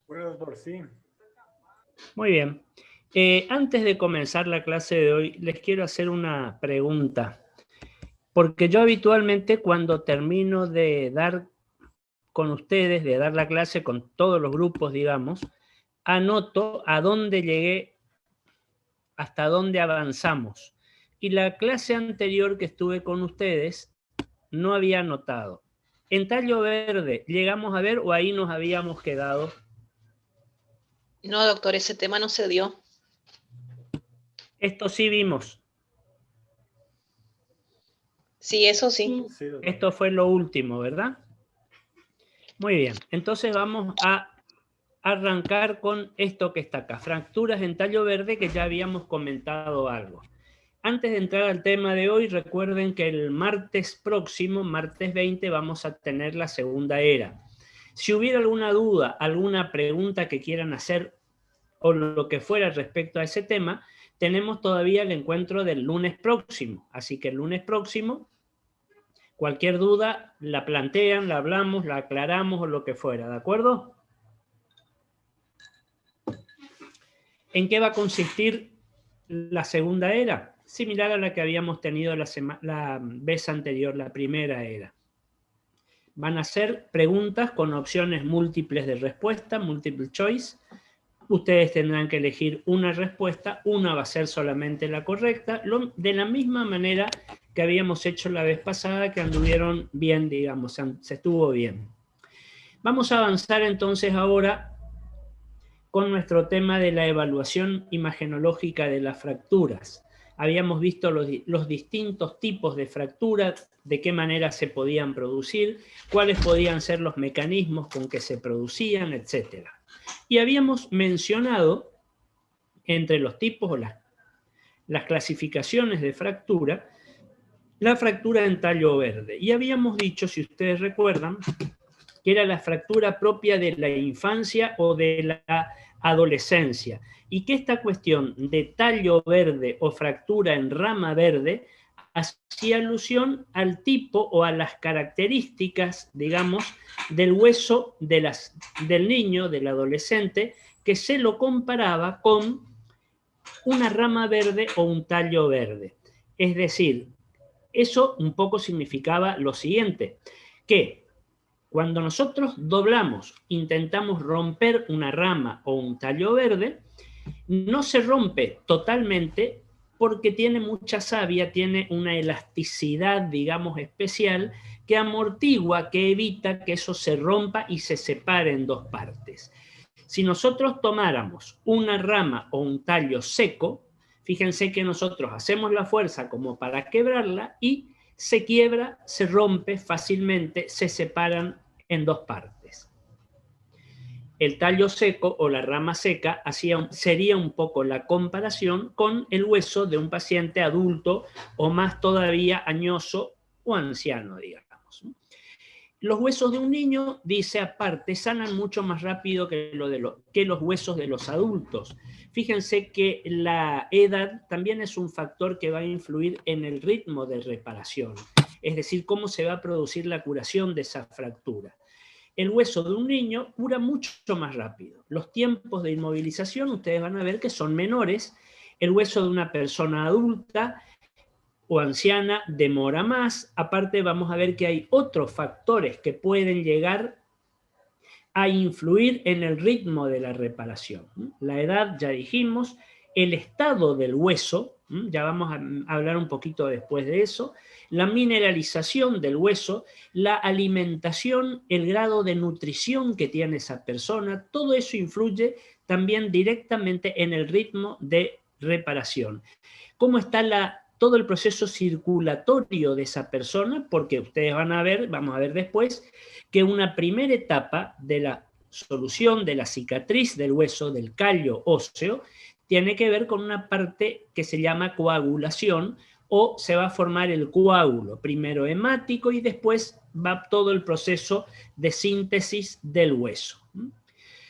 Bueno, doctor, sí. Muy bien. Antes de comenzar la clase de hoy, les quiero hacer una pregunta. Porque yo habitualmente cuando termino de dar con ustedes, de dar la clase con todos los grupos, digamos, anoto a dónde llegué, hasta dónde avanzamos. Y la clase anterior que estuve con ustedes no había anotado. En tallo verde, ¿llegamos a ver o ahí nos habíamos quedado? No, doctor, ese tema no se dio. Esto sí vimos. Sí, eso sí. Sí, doctor. Esto fue lo último, ¿verdad? Muy bien. Entonces vamos a arrancar con esto que está acá. Fracturas en tallo verde, que ya habíamos comentado algo. Antes de entrar al tema de hoy, recuerden que el martes próximo, martes 20, vamos a tener la segunda era. Si hubiera alguna duda, alguna pregunta que quieran hacer o lo que fuera respecto a ese tema, tenemos todavía el encuentro del lunes próximo. Así que el lunes próximo, cualquier duda la plantean, la hablamos, la aclaramos o lo que fuera, ¿de acuerdo? ¿En qué va a consistir la segunda era? Similar a la que habíamos tenido la vez anterior, la primera era. Van a ser preguntas con opciones múltiples de respuesta, multiple choice. Ustedes tendrán que elegir una respuesta, una va a ser solamente la correcta, de la misma manera que habíamos hecho la vez pasada, que anduvieron bien, digamos, se estuvo bien. Vamos a avanzar entonces ahora con nuestro tema de la evaluación imagenológica de las fracturas. Habíamos visto los distintos tipos de fracturas, de qué manera se podían producir, cuáles podían ser los mecanismos con que se producían, etc. Y habíamos mencionado, entre los tipos o las clasificaciones de fractura, la fractura en tallo verde. Y habíamos dicho, si ustedes recuerdan, que era la fractura propia de la infancia o de la adolescencia, y que esta cuestión de tallo verde o fractura en rama verde hacía alusión al tipo o a las características, digamos, del hueso del niño, del adolescente, que se lo comparaba con una rama verde o un tallo verde. Es decir, eso un poco significaba lo siguiente, que cuando nosotros doblamos, intentamos romper una rama o un tallo verde, no se rompe totalmente porque tiene mucha savia, tiene una elasticidad, digamos, especial, que amortigua, que evita que eso se rompa y se separe en dos partes. Si nosotros tomáramos una rama o un tallo seco, fíjense que nosotros hacemos la fuerza como para quebrarla y se quiebra, se rompe fácilmente, se separan en dos partes. El tallo seco o la rama seca sería un poco la comparación con el hueso de un paciente adulto o más todavía añoso o anciano, digamos. Los huesos de un niño, dice aparte, sanan mucho más rápido que los huesos de los adultos. Fíjense que la edad también es un factor que va a influir en el ritmo de reparación, es decir, cómo se va a producir la curación de esa fractura. El hueso de un niño cura mucho más rápido. Los tiempos de inmovilización, ustedes van a ver que son menores. El hueso de una persona adulta o anciana demora más. Aparte, vamos a ver que hay otros factores que pueden llegar a influir en el ritmo de la reparación. La edad, ya dijimos, el estado del hueso, ya vamos a hablar un poquito después de eso, la mineralización del hueso, la alimentación, el grado de nutrición que tiene esa persona, todo eso influye también directamente en el ritmo de reparación. ¿Cómo está todo el proceso circulatorio de esa persona? Porque ustedes vamos a ver después, que una primera etapa de la solución de la cicatriz del hueso, del callo óseo, tiene que ver con una parte que se llama coagulación, o se va a formar el coágulo, primero hemático y después va todo el proceso de síntesis del hueso.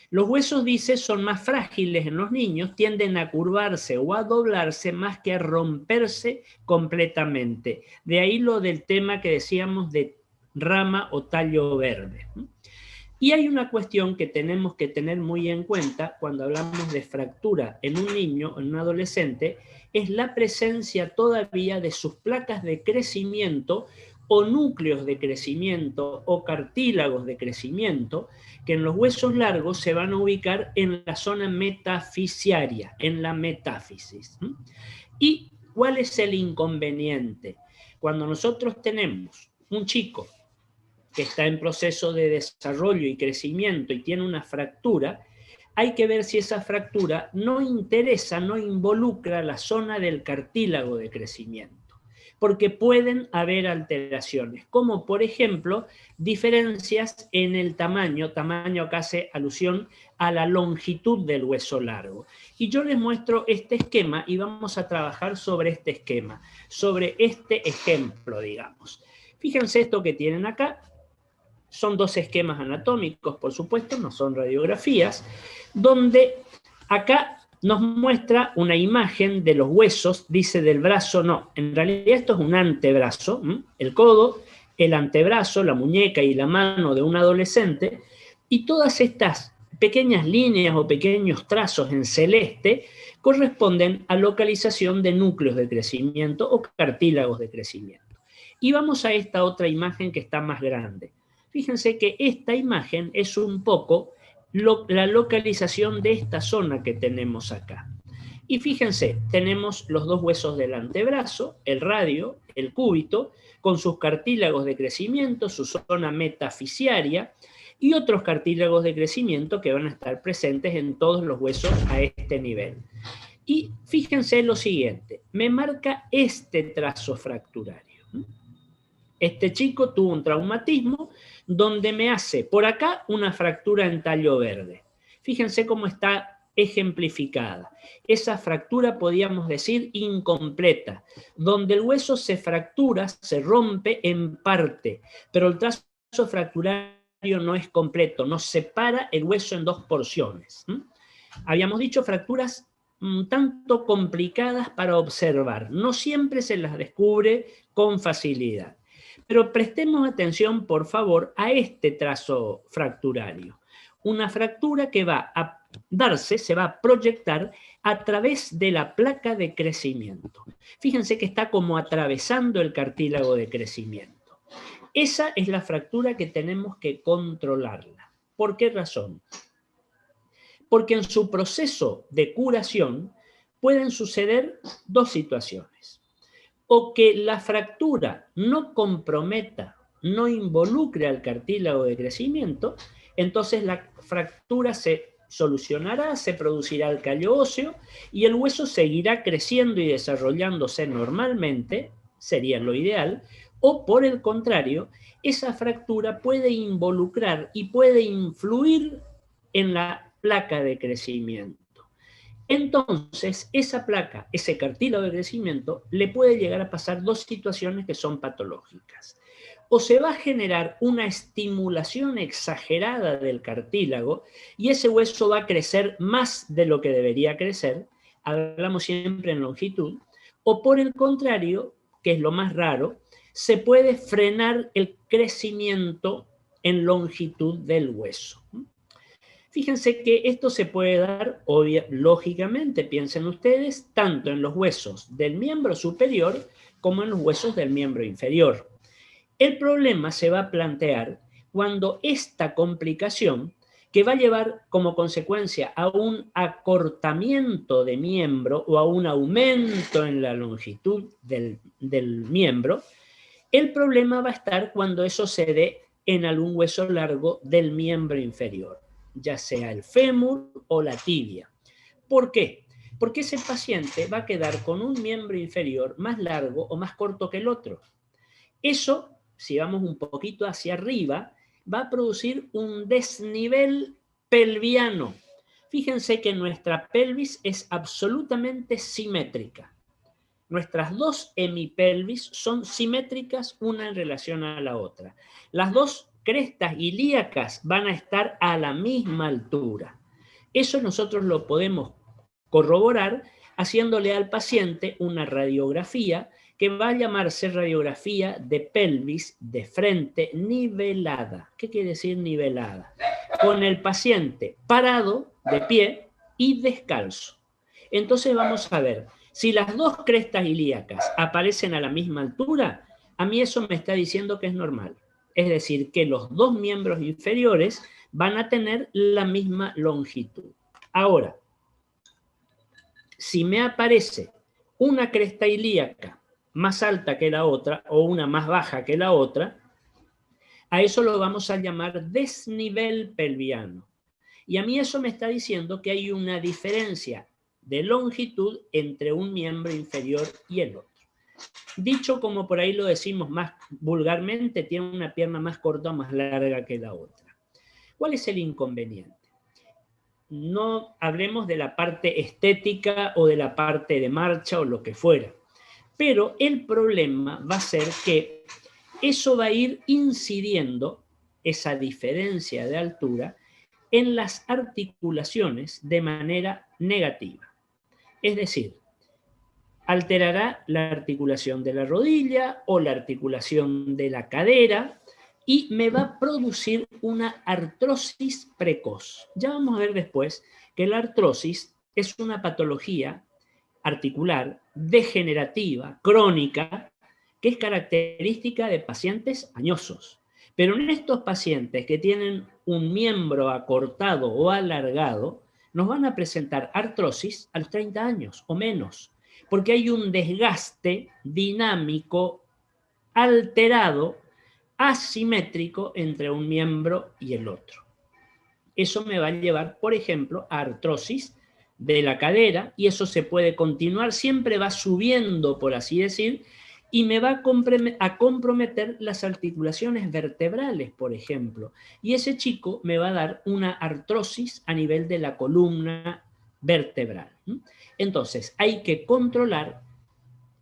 Los huesos, dice, son más frágiles en los niños, tienden a curvarse o a doblarse más que a romperse completamente. De ahí lo del tema que decíamos de rama o tallo verde. Y hay una cuestión que tenemos que tener muy en cuenta cuando hablamos de fractura en un niño o en un adolescente, es la presencia todavía de sus placas de crecimiento o núcleos de crecimiento o cartílagos de crecimiento que en los huesos largos se van a ubicar en la zona metafisiaria, en la metáfisis. ¿Y cuál es el inconveniente? Cuando nosotros tenemos un chico que está en proceso de desarrollo y crecimiento y tiene una fractura, hay que ver si esa fractura no interesa, no involucra la zona del cartílago de crecimiento, porque pueden haber alteraciones, como por ejemplo diferencias en el tamaño acá hace alusión a la longitud del hueso largo. Y yo les muestro este esquema y vamos a trabajar sobre este esquema, sobre este ejemplo, digamos. Fíjense esto que tienen acá. Son dos esquemas anatómicos, por supuesto, no son radiografías, donde acá nos muestra una imagen de los huesos, dice del brazo, no, en realidad esto es un antebrazo, el codo, el antebrazo, la muñeca y la mano de un adolescente, y todas estas pequeñas líneas o pequeños trazos en celeste corresponden a localización de núcleos de crecimiento o cartílagos de crecimiento. Y vamos a esta otra imagen que está más grande. Fíjense que esta imagen es un poco la localización de esta zona que tenemos acá. Y fíjense, tenemos los dos huesos del antebrazo, el radio, el cúbito, con sus cartílagos de crecimiento, su zona metafisiaria, y otros cartílagos de crecimiento que van a estar presentes en todos los huesos a este nivel. Y fíjense lo siguiente, me marca este trazo fracturario. Este chico tuvo un traumatismo donde me hace por acá una fractura en tallo verde. Fíjense cómo está ejemplificada. Esa fractura podríamos decir incompleta, donde el hueso se fractura, se rompe en parte, pero el trazo fracturario no es completo, nos separa el hueso en dos porciones. Habíamos dicho fracturas un tanto complicadas para observar, no siempre se las descubre con facilidad. Pero prestemos atención, por favor, a este trazo fracturario. Una fractura que va a darse, se va a proyectar a través de la placa de crecimiento. Fíjense que está como atravesando el cartílago de crecimiento. Esa es la fractura que tenemos que controlarla. ¿Por qué razón? Porque en su proceso de curación pueden suceder dos situaciones. O que la fractura no comprometa, no involucre al cartílago de crecimiento, entonces la fractura se solucionará, se producirá el callo óseo y el hueso seguirá creciendo y desarrollándose normalmente, sería lo ideal, o por el contrario, esa fractura puede involucrar y puede influir en la placa de crecimiento. Entonces, esa placa, ese cartílago de crecimiento, le puede llegar a pasar dos situaciones que son patológicas. O se va a generar una estimulación exagerada del cartílago y ese hueso va a crecer más de lo que debería crecer, hablamos siempre en longitud, o por el contrario, que es lo más raro, se puede frenar el crecimiento en longitud del hueso. Fíjense que esto se puede dar, lógicamente, piensen ustedes, tanto en los huesos del miembro superior como en los huesos del miembro inferior. El problema se va a plantear cuando esta complicación, que va a llevar como consecuencia a un acortamiento de miembro o a un aumento en la longitud del miembro, el problema va a estar cuando eso se dé en algún hueso largo del miembro inferior, ya sea el fémur o la tibia. ¿Por qué? Porque ese paciente va a quedar con un miembro inferior más largo o más corto que el otro. Eso, si vamos un poquito hacia arriba, va a producir un desnivel pelviano. Fíjense que nuestra pelvis es absolutamente simétrica. Nuestras dos hemipelvis son simétricas una en relación a la otra. Las dos crestas ilíacas van a estar a la misma altura. Eso nosotros lo podemos corroborar haciéndole al paciente una radiografía que va a llamarse radiografía de pelvis de frente nivelada. ¿Qué quiere decir nivelada? con el paciente parado, de pie y descalzo. Entonces vamos a ver, si las dos crestas ilíacas aparecen a la misma altura, a mí eso me está diciendo que es normal. Es decir, que los dos miembros inferiores van a tener la misma longitud. Ahora, si me aparece una cresta ilíaca más alta que la otra o una más baja que la otra, a eso lo vamos a llamar desnivel pelviano. Y a mí eso me está diciendo que hay una diferencia de longitud entre un miembro inferior y el otro. Dicho como por ahí lo decimos más vulgarmente, tiene una pierna más corta o más larga que la otra. ¿Cuál es el inconveniente? No hablemos de la parte estética o de la parte de marcha o lo que fuera, pero el problema va a ser que eso va a ir incidiendo, esa diferencia de altura, en las articulaciones de manera negativa. Es decir, alterará la articulación de la rodilla o la articulación de la cadera y me va a producir una artrosis precoz. Ya vamos a ver después que la artrosis es una patología articular, degenerativa, crónica, que es característica de pacientes añosos. Pero en estos pacientes que tienen un miembro acortado o alargado, nos van a presentar artrosis a los 30 años o menos, porque hay un desgaste dinámico alterado, asimétrico entre un miembro y el otro. Eso me va a llevar, por ejemplo, a artrosis de la cadera, y eso se puede continuar, siempre va subiendo, por así decir, y me va a comprometer las articulaciones vertebrales, por ejemplo. Y ese chico me va a dar una artrosis a nivel de la columna vertebral. Entonces, hay que controlar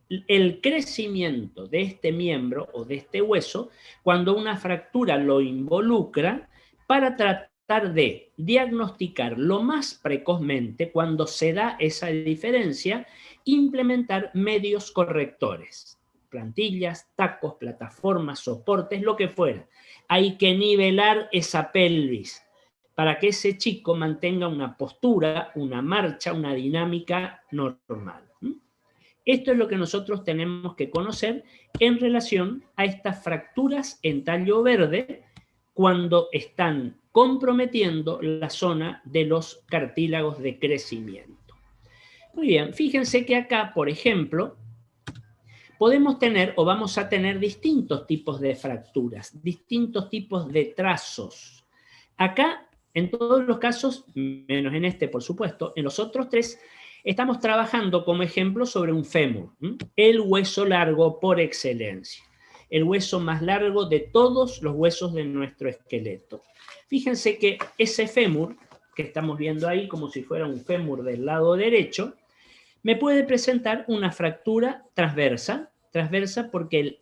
el crecimiento de este miembro o de este hueso cuando una fractura lo involucra para tratar de diagnosticar lo más precozmente cuando se da esa diferencia, implementar medios correctores, plantillas, tacos, plataformas, soportes, lo que fuera. Hay que nivelar esa pelvis para que ese chico mantenga una postura, una marcha, una dinámica normal. Esto es lo que nosotros tenemos que conocer en relación a estas fracturas en tallo verde cuando están comprometiendo la zona de los cartílagos de crecimiento. Muy bien, fíjense que acá, por ejemplo, podemos tener o vamos a tener distintos tipos de fracturas, distintos tipos de trazos. Acá, en todos los casos, menos en este, por supuesto, en los otros tres, estamos trabajando como ejemplo sobre un fémur, el hueso largo por excelencia, el hueso más largo de todos los huesos de nuestro esqueleto. Fíjense que ese fémur, que estamos viendo ahí como si fuera un fémur del lado derecho, me puede presentar una fractura transversa porque el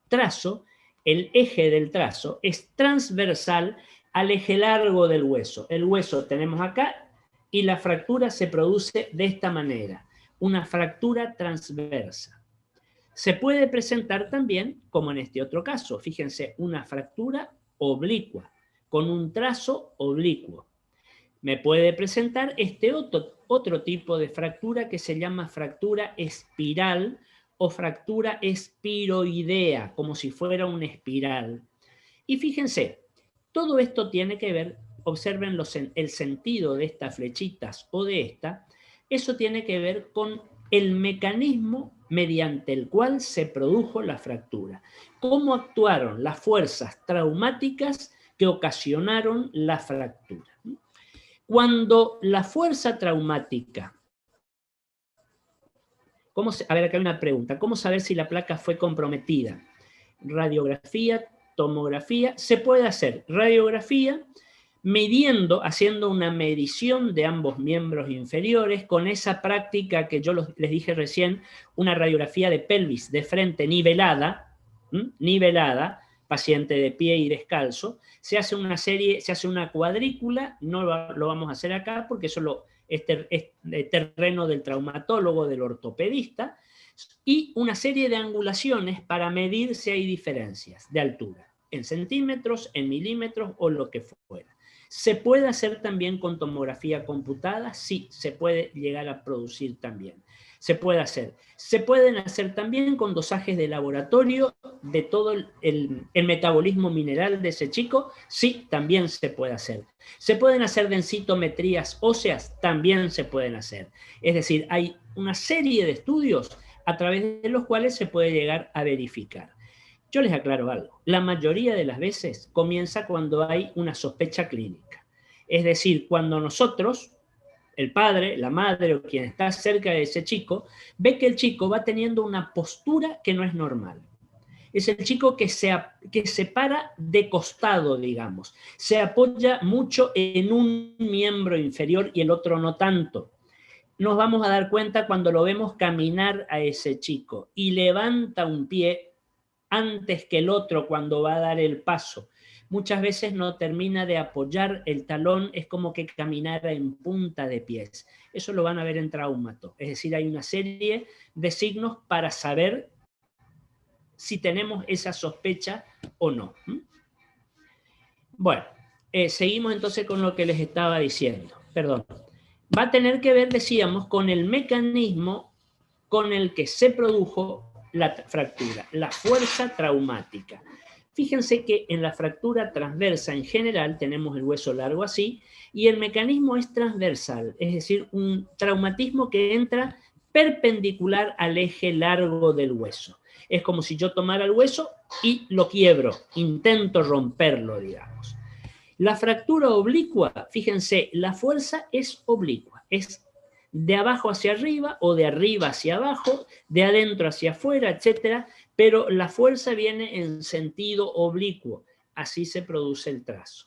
trazo, el eje del trazo, es transversal al eje largo del hueso. El hueso tenemos acá y la fractura se produce de esta manera, una fractura transversa. Se puede presentar también, como en este otro caso, fíjense, una fractura oblicua, con un trazo oblicuo. Me puede presentar este otro tipo de fractura que se llama fractura espiral o fractura espiroidea, como si fuera una espiral. Y fíjense, todo esto tiene que ver, observen el sentido de estas flechitas o de esta, eso tiene que ver con el mecanismo mediante el cual se produjo la fractura. Cómo actuaron las fuerzas traumáticas que ocasionaron la fractura. Cuando la fuerza traumática, a ver, acá hay una pregunta, ¿cómo saber si la placa fue comprometida? Radiografía, tomografía, se puede hacer radiografía haciendo una medición de ambos miembros inferiores con esa práctica que yo les dije recién, una radiografía de pelvis de frente nivelada, paciente de pie y descalzo, se hace una cuadrícula, no lo vamos a hacer acá porque eso es terreno del traumatólogo, del ortopedista, y una serie de angulaciones para medir si hay diferencias de altura, en centímetros, en milímetros o lo que fuera. ¿Se puede hacer también con tomografía computada? Sí, se puede llegar a producir también. Se puede hacer. Se pueden hacer también con dosajes de laboratorio de todo el metabolismo mineral de ese chico. Sí, también se puede hacer. ¿Se pueden hacer densitometrías óseas? También se pueden hacer. Es decir, hay una serie de estudios a través de los cuales se puede llegar a verificar. Yo les aclaro algo. La mayoría de las veces comienza cuando hay una sospecha clínica. Es decir, cuando nosotros, el padre, la madre o quien está cerca de ese chico, ve que el chico va teniendo una postura que no es normal. Es el chico que se para de costado, digamos. Se apoya mucho en un miembro inferior y el otro no tanto. Nos vamos a dar cuenta cuando lo vemos caminar a ese chico y levanta un pie antes que el otro cuando va a dar el paso. Muchas veces no termina de apoyar el talón, es como que caminara en punta de pies. Eso lo van a ver en traumato. Es decir, hay una serie de signos para saber si tenemos esa sospecha o no. Bueno, seguimos entonces con lo que les estaba diciendo. Perdón. Va a tener que ver, decíamos, con el mecanismo con el que se produjo la fractura, la fuerza traumática. Fíjense que en la fractura transversa en general tenemos el hueso largo así y el mecanismo es transversal, es decir, un traumatismo que entra perpendicular al eje largo del hueso. Es como si yo tomara el hueso y lo quiebro, intento romperlo, digamos. La fractura oblicua, fíjense, la fuerza es oblicua, es de abajo hacia arriba o de arriba hacia abajo, de adentro hacia afuera, etcétera, pero la fuerza viene en sentido oblicuo, así se produce el trazo.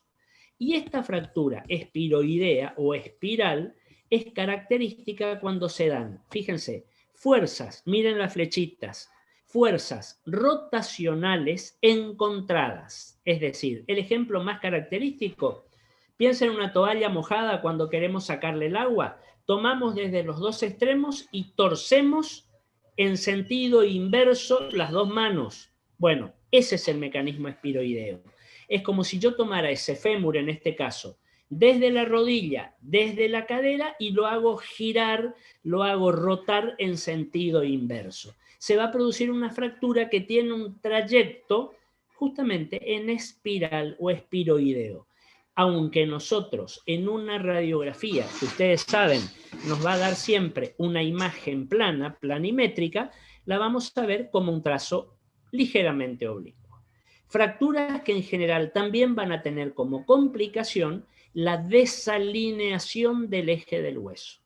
Y esta fractura espiroidea o espiral es característica cuando se dan, fíjense, fuerzas, miren las flechitas, fuerzas rotacionales encontradas. Es decir, el ejemplo más característico, piensen en una toalla mojada cuando queremos sacarle el agua, tomamos desde los dos extremos y torcemos en sentido inverso las dos manos. Bueno, ese es el mecanismo espiroideo. Es como si yo tomara ese fémur, en este caso, desde la rodilla, desde la cadera, y lo hago girar, lo hago rotar en sentido inverso. Se va a producir una fractura que tiene un trayecto justamente en espiral o espiroideo. Aunque nosotros en una radiografía, que ustedes saben, nos va a dar siempre una imagen plana, planimétrica, la vamos a ver como un trazo ligeramente oblicuo. Fracturas que en general también van a tener como complicación la desalineación del eje del hueso.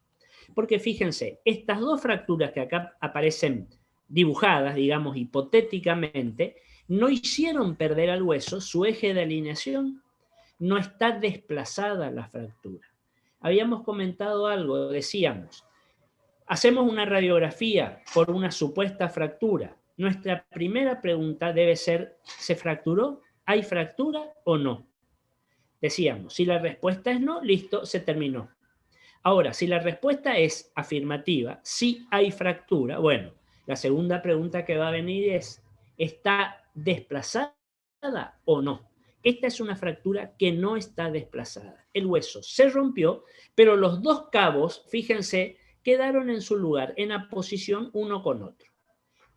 Porque fíjense, estas dos fracturas que acá aparecen dibujadas, digamos, hipotéticamente, no hicieron perder al hueso su eje de alineación. No está desplazada la fractura. Habíamos comentado algo, decíamos, hacemos una radiografía por una supuesta fractura. Nuestra primera pregunta debe ser, ¿se fracturó? ¿Hay fractura o no? Decíamos, si la respuesta es no, listo, se terminó. Ahora, si la respuesta es afirmativa, sí hay fractura, bueno, la segunda pregunta que va a venir es, ¿está desplazada o no? Esta es una fractura que no está desplazada. El hueso se rompió, pero los dos cabos, fíjense, quedaron en su lugar, en oposición uno con otro.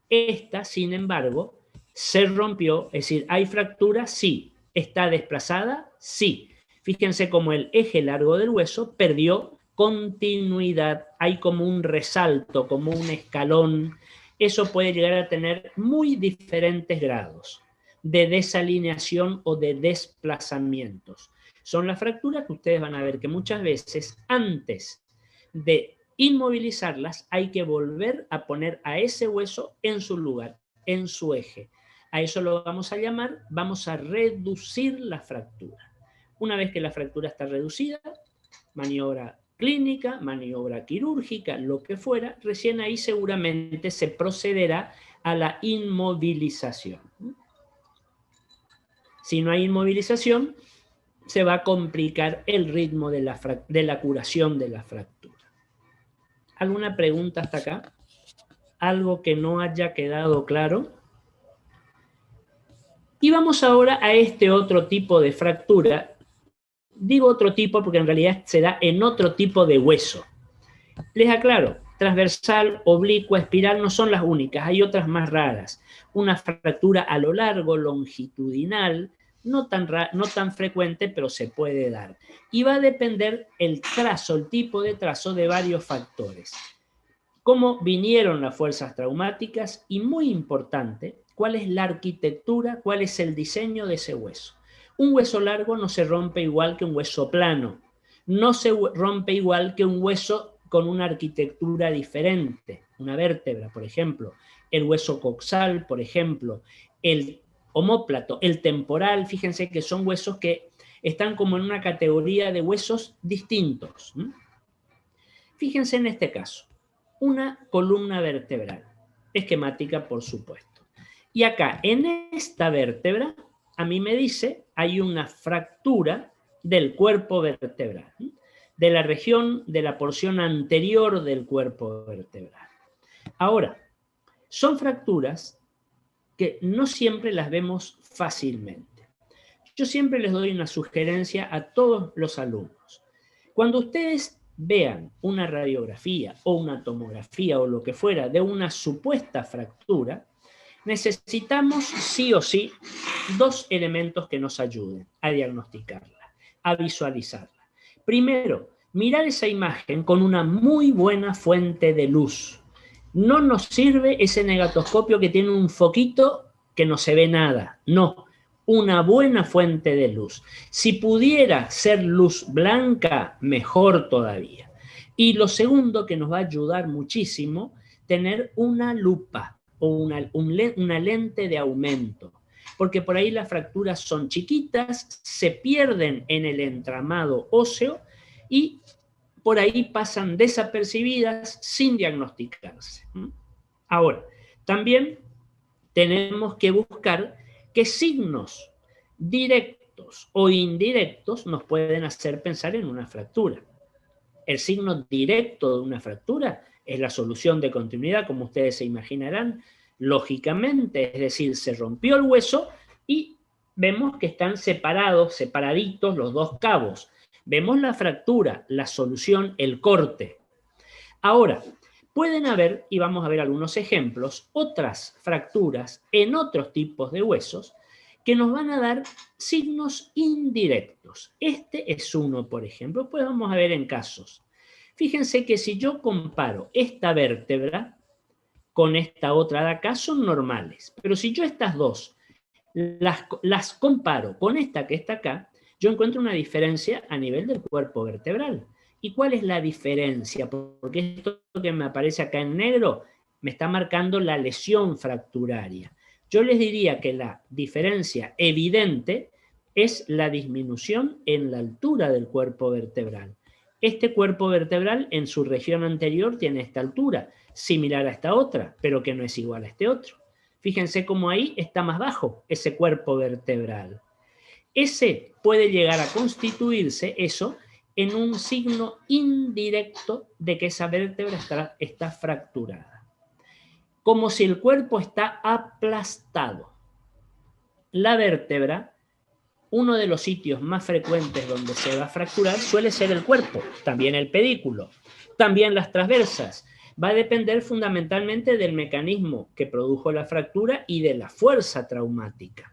Esta, sin embargo, se rompió, es decir, ¿hay fractura? Sí. ¿Está desplazada? Sí. Fíjense cómo el eje largo del hueso perdió continuidad, hay como un resalto, como un escalón. Eso puede llegar a tener muy diferentes grados de desalineación o de desplazamientos. Son las fracturas que ustedes van a ver que muchas veces antes de inmovilizarlas hay que volver a poner a ese hueso en su lugar, en su eje. A eso lo vamos a llamar, vamos a reducir la fractura. Una vez que la fractura está reducida, maniobra clínica, maniobra quirúrgica, lo que fuera, recién ahí seguramente se procederá a la inmovilización. Si no hay inmovilización, se va a complicar el ritmo de la curación de la fractura. ¿Alguna pregunta hasta acá? ¿Algo que no haya quedado claro? Y vamos ahora a este otro tipo de fractura Digo otro tipo porque en realidad se da en otro tipo de hueso. Les aclaro, transversal, oblicua, espiral no son las únicas, hay otras más raras. Una fractura a lo largo, longitudinal, no tan frecuente, pero se puede dar. Y va a depender el trazo, el tipo de trazo de varios factores. Cómo vinieron las fuerzas traumáticas y, muy importante, cuál es la arquitectura, cuál es el diseño de ese hueso. Un hueso largo no se rompe igual que un hueso plano. No se rompe igual que un hueso con una arquitectura diferente. Una vértebra, por ejemplo. El hueso coxal, por ejemplo. El omóplato, el temporal. Fíjense que son huesos que están como en una categoría de huesos distintos. Fíjense en este caso. Una columna vertebral. Esquemática, por supuesto. Y acá, en esta vértebra, a mí me dice, hay una fractura del cuerpo vertebral, de la región, de la porción anterior del cuerpo vertebral. Ahora, son fracturas que no siempre las vemos fácilmente. Yo siempre les doy una sugerencia a todos los alumnos. Cuando ustedes vean una radiografía o una tomografía o lo que fuera de una supuesta fractura, necesitamos sí o sí dos elementos que nos ayuden a diagnosticarla, a visualizarla. Primero, mirar esa imagen con una muy buena fuente de luz. No nos sirve ese negatoscopio que tiene un foquito que no se ve nada. No, una buena fuente de luz. Si pudiera ser luz blanca, mejor todavía. Y lo segundo que nos va a ayudar muchísimo, tener una lupa o una lente de aumento, porque por ahí las fracturas son chiquitas, se pierden en el entramado óseo y por ahí pasan desapercibidas sin diagnosticarse. Ahora, también tenemos que buscar qué signos directos o indirectos nos pueden hacer pensar en una fractura. El signo directo de una fractura es la solución de continuidad, como ustedes se imaginarán, lógicamente, es decir, se rompió el hueso y vemos que están separaditos los dos cabos. Vemos la fractura, la solución, el corte. Ahora, pueden haber, y vamos a ver algunos ejemplos, otras fracturas en otros tipos de huesos que nos van a dar signos indirectos. Este es uno, por ejemplo. Pues vamos a ver en casos. Fíjense que si yo comparo esta vértebra con esta otra de acá, son normales. Pero si yo estas dos las comparo con esta que está acá, yo encuentro una diferencia a nivel del cuerpo vertebral. ¿Y cuál es la diferencia? Porque esto que me aparece acá en negro me está marcando la lesión fracturaria. Yo les diría que la diferencia evidente es la disminución en la altura del cuerpo vertebral. Este cuerpo vertebral en su región anterior tiene esta altura, similar a esta otra, pero que no es igual a este otro. Fíjense cómo ahí está más bajo ese cuerpo vertebral. Ese puede llegar a constituirse, eso, en un signo indirecto de que esa vértebra está fracturada. Como si el cuerpo está aplastado. La vértebra, uno de los sitios más frecuentes donde se va a fracturar suele ser el cuerpo, también el pedículo, también las transversas. Va a depender fundamentalmente del mecanismo que produjo la fractura y de la fuerza traumática.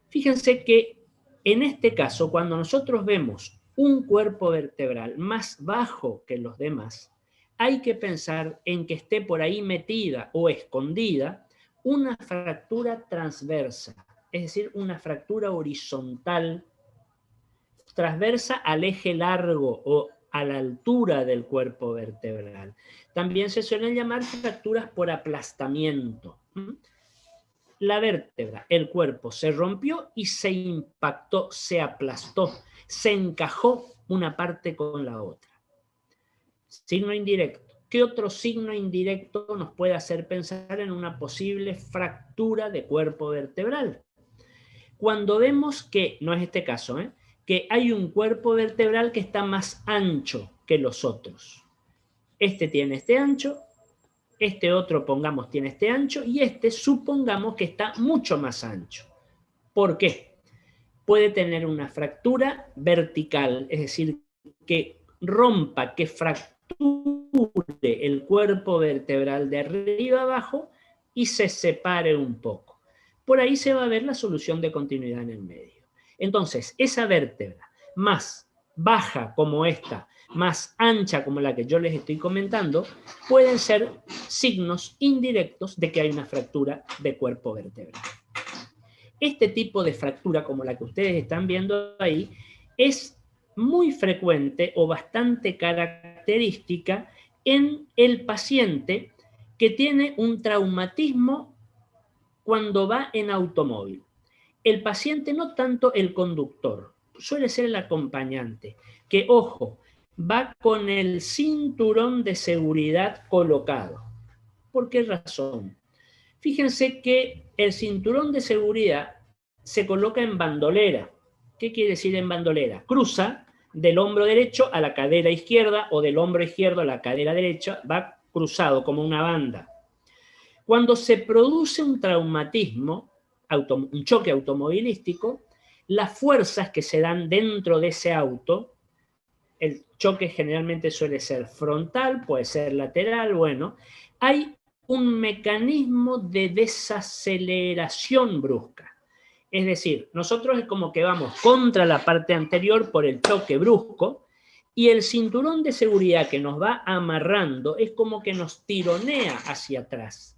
Fíjense que en este caso, cuando nosotros vemos un cuerpo vertebral más bajo que los demás, hay que pensar en que esté por ahí metida o escondida una fractura transversa, es decir, una fractura horizontal, transversa al eje largo o a la altura del cuerpo vertebral. También se suelen llamar fracturas por aplastamiento. La vértebra, el cuerpo, se rompió y se impactó, se aplastó, se encajó una parte con la otra. Signo indirecto. ¿Qué otro signo indirecto nos puede hacer pensar en una posible fractura de cuerpo vertebral? Cuando vemos que, no es este caso, que hay un cuerpo vertebral que está más ancho que los otros. Este tiene este ancho, este otro, pongamos, tiene este ancho, y este, supongamos que está mucho más ancho. ¿Por qué? puede tener una fractura vertical, es decir, que rompa, que fracture el cuerpo vertebral de arriba abajo y se separe un poco. Por ahí se va a ver la solución de continuidad en el medio. Entonces, esa vértebra más baja como esta, más ancha como la que yo les estoy comentando, pueden ser signos indirectos de que hay una fractura de cuerpo vertebral. Este tipo de fractura, como la que ustedes están viendo ahí, es muy frecuente o bastante característica en el paciente que tiene un traumatismo cuando va en automóvil. El paciente, no tanto el conductor, suele ser el acompañante, que, ojo, va con el cinturón de seguridad colocado. ¿Por qué razón? Fíjense que el cinturón de seguridad se coloca en bandolera. ¿Qué quiere decir en bandolera? Cruza del hombro derecho a la cadera izquierda o del hombro izquierdo a la cadera derecha, va cruzado como una banda. Cuando se produce un traumatismo, un choque automovilístico, las fuerzas que se dan dentro de ese auto, el choque generalmente suele ser frontal, puede ser lateral, bueno, hay un mecanismo de desaceleración brusca. Es decir, nosotros es como que vamos contra la parte anterior por el choque brusco y el cinturón de seguridad que nos va amarrando es como que nos tironea hacia atrás.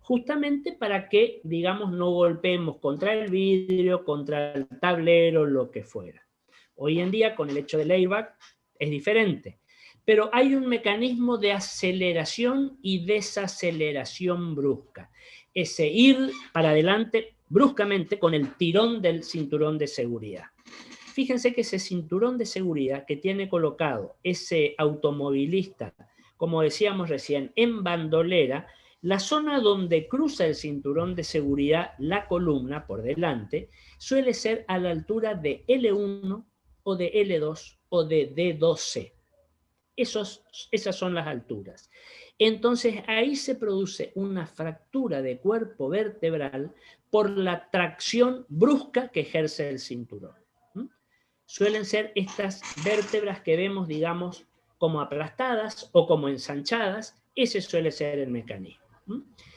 Justamente para que, digamos, no golpeemos contra el vidrio, contra el tablero, lo que fuera. Hoy en día, con el hecho del airbag, es diferente. Pero hay un mecanismo de aceleración y desaceleración brusca. Ese ir para adelante bruscamente con el tirón del cinturón de seguridad. Fíjense que ese cinturón de seguridad que tiene colocado ese automovilista, como decíamos recién, en bandolera, la zona donde cruza el cinturón de seguridad, la columna por delante, suele ser a la altura de L1 o de L2 o de D12. Esas son las alturas. Entonces ahí se produce una fractura de cuerpo vertebral por la tracción brusca que ejerce el cinturón. Suelen ser estas vértebras que vemos, digamos, como aplastadas o como ensanchadas. Ese suele ser el mecanismo.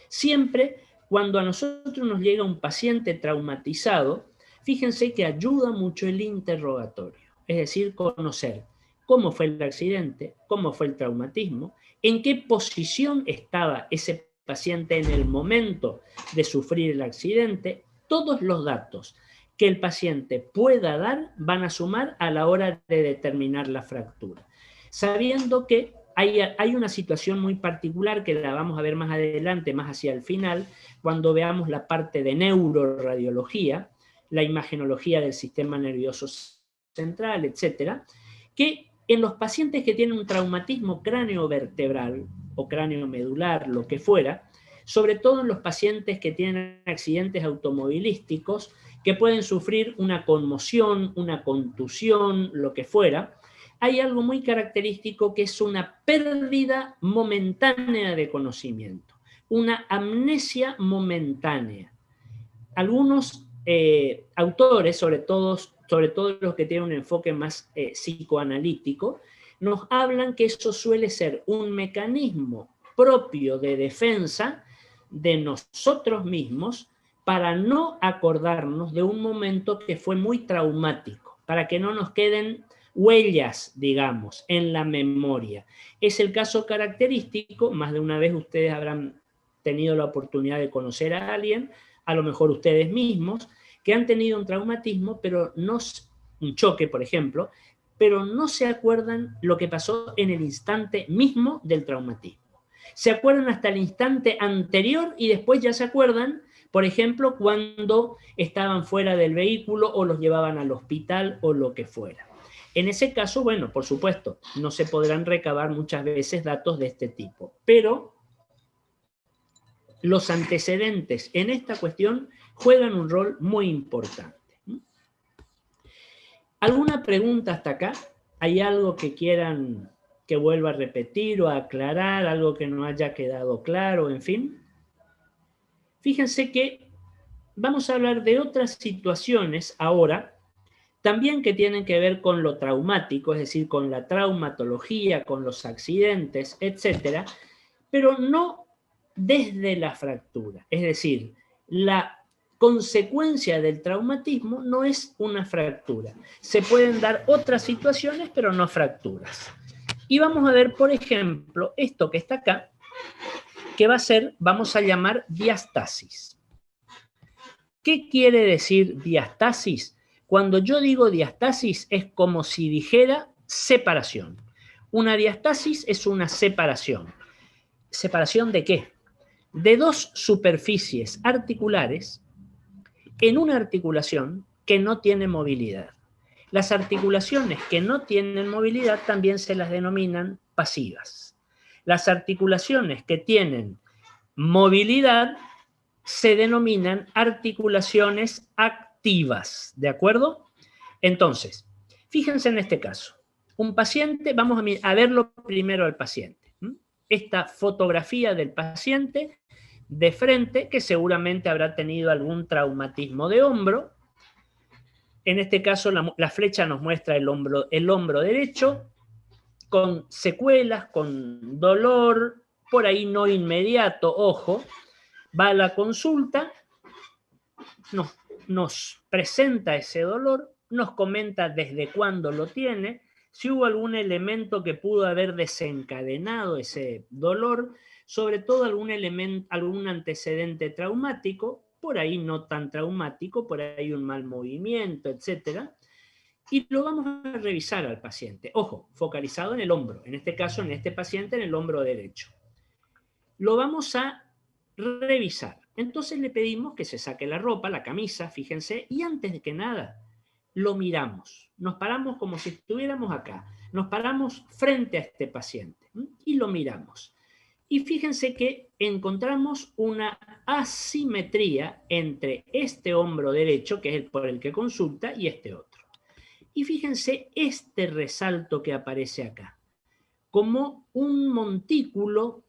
Siempre cuando a nosotros nos llega un paciente traumatizado, fíjense que ayuda mucho el interrogatorio, es decir, conocer cómo fue el accidente, cómo fue el traumatismo, en qué posición estaba ese paciente en el momento de sufrir el accidente. Todos los datos que el paciente pueda dar van a sumar a la hora de determinar la fractura, sabiendo que hay una situación muy particular que la vamos a ver más adelante, más hacia el final, cuando veamos la parte de neuroradiología, la imagenología del sistema nervioso central, etcétera, que en los pacientes que tienen un traumatismo craneovertebral o craneomedular, lo que fuera, sobre todo en los pacientes que tienen accidentes automovilísticos, que pueden sufrir una conmoción, una contusión, lo que fuera, hay algo muy característico que es una pérdida momentánea de conocimiento, una amnesia momentánea. Algunos autores, sobre todo los que tienen un enfoque más psicoanalítico, nos hablan que eso suele ser un mecanismo propio de defensa de nosotros mismos para no acordarnos de un momento que fue muy traumático, para que no nos queden huellas, digamos, en la memoria. Es el caso característico, más de una vez ustedes habrán tenido la oportunidad de conocer a alguien, a lo mejor ustedes mismos, que han tenido un traumatismo, pero no, un choque, por ejemplo, pero no se acuerdan lo que pasó en el instante mismo del traumatismo. Se acuerdan hasta el instante anterior y después ya se acuerdan, por ejemplo, cuando estaban fuera del vehículo o los llevaban al hospital o lo que fuera. En ese caso, bueno, por supuesto, no se podrán recabar muchas veces datos de este tipo, pero los antecedentes en esta cuestión juegan un rol muy importante. ¿Alguna pregunta hasta acá? ¿Hay algo que quieran que vuelva a repetir o a aclarar, algo que no haya quedado claro, en fin? Fíjense que vamos a hablar de otras situaciones ahora también que tienen que ver con lo traumático, es decir, con la traumatología, con los accidentes, etcétera, pero no desde la fractura. Es decir, la consecuencia del traumatismo no es una fractura. Se pueden dar otras situaciones, pero no fracturas. Y vamos a ver, por ejemplo, esto que está acá, que va a ser, vamos a llamar diastasis. ¿Qué quiere decir diastasis? Cuando yo digo diastasis es como si dijera separación. Una diastasis es una separación. ¿Separación de qué? De dos superficies articulares en una articulación que no tiene movilidad. Las articulaciones que no tienen movilidad también se las denominan pasivas. Las articulaciones que tienen movilidad se denominan articulaciones activas, ¿de acuerdo? Entonces, fíjense en este caso. Un paciente, vamos a verlo primero al paciente. Esta fotografía del paciente de frente, que seguramente habrá tenido algún traumatismo de hombro. En este caso, la flecha nos muestra el hombro derecho, con secuelas, con dolor, por ahí no inmediato, ojo, va a la consulta, nos presenta ese dolor, nos comenta desde cuándo lo tiene, si hubo algún elemento que pudo haber desencadenado ese dolor, sobre todo algún antecedente traumático, por ahí no tan traumático, por ahí un mal movimiento, etcétera, y lo vamos a revisar al paciente. Ojo, focalizado en el hombro, en este caso, en este paciente, en el hombro derecho. Lo vamos a revisar. Entonces le pedimos que se saque la ropa, la camisa, fíjense, y antes de que nada, lo miramos. Nos paramos como si estuviéramos acá. Nos paramos frente a este paciente y lo miramos. Y fíjense que encontramos una asimetría entre este hombro derecho, que es el por el que consulta, y este otro. Y fíjense este resalto que aparece acá, como un montículo,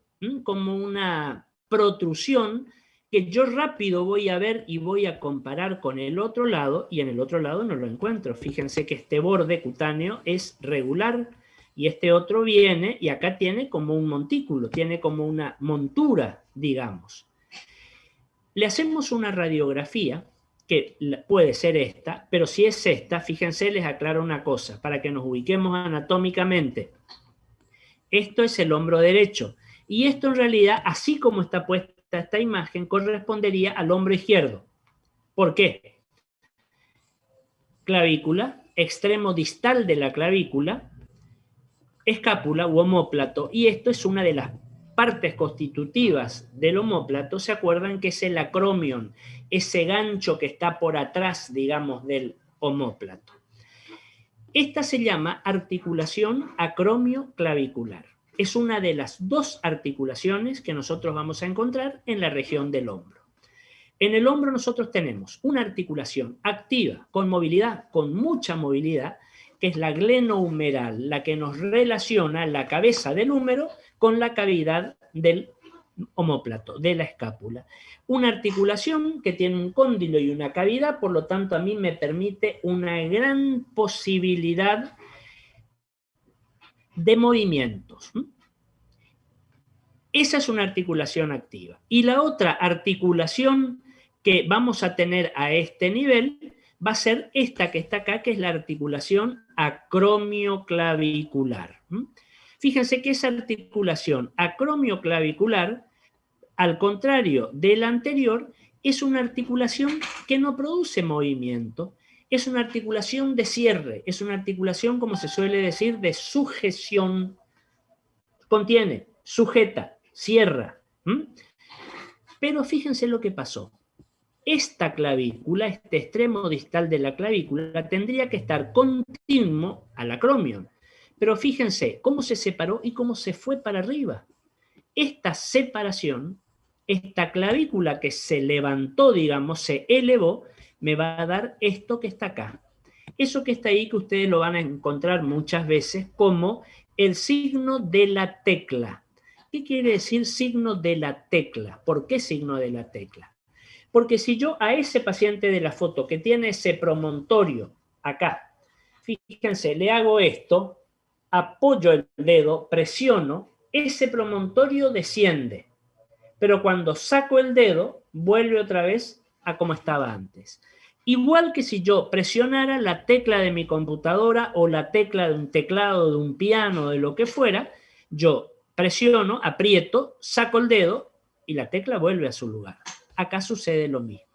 como una protrusión que yo rápido voy a ver y voy a comparar con el otro lado, y en el otro lado no lo encuentro. Fíjense que este borde cutáneo es regular y este otro viene y acá tiene como un montículo, tiene como una montura, digamos. Le hacemos una radiografía, que puede ser esta, pero si es esta, fíjense, les aclaro una cosa, para que nos ubiquemos anatómicamente. Esto es el hombro derecho. Y esto en realidad, así como está puesta esta imagen, correspondería al hombro izquierdo. ¿Por qué? Clavícula, extremo distal de la clavícula, escápula u omóplato. Y esto es una de las partes constitutivas del omóplato. ¿Se acuerdan que es el acromion? Ese gancho que está por atrás, digamos, del omóplato. Esta se llama articulación acromioclavicular. Es una de las dos articulaciones que nosotros vamos a encontrar en la región del hombro. En el hombro nosotros tenemos una articulación activa, con movilidad, con mucha movilidad, que es la glenohumeral, la que nos relaciona la cabeza del húmero con la cavidad del omóplato, de la escápula. Una articulación que tiene un cóndilo y una cavidad, por lo tanto a mí me permite una gran posibilidad de movimientos. Esa es una articulación activa. Y la otra articulación que vamos a tener a este nivel va a ser esta que está acá, que es la articulación acromioclavicular. Fíjense que esa articulación acromioclavicular, al contrario de la anterior, es una articulación que no produce movimiento, es una articulación de cierre, es una articulación, como se suele decir, de sujeción. Contiene, sujeta, cierra. Pero fíjense lo que pasó. Esta clavícula, este extremo distal de la clavícula, tendría que estar continuo al acromion. Pero fíjense cómo se separó y cómo se fue para arriba. Esta separación, esta clavícula que se levantó, digamos, se elevó, me va a dar esto que está acá. Eso que está ahí, que ustedes lo van a encontrar muchas veces como el signo de la tecla. ¿Qué quiere decir signo de la tecla? ¿Por qué signo de la tecla? Porque si yo a ese paciente de la foto que tiene ese promontorio acá. Fíjense, le hago esto, apoyo el dedo, presiono, ese promontorio desciende. Pero cuando saco el dedo, vuelve otra vez a como estaba antes. Igual que si yo presionara la tecla de mi computadora o la tecla de un teclado, de un piano, de lo que fuera, yo presiono, aprieto, saco el dedo y la tecla vuelve a su lugar. Acá sucede lo mismo.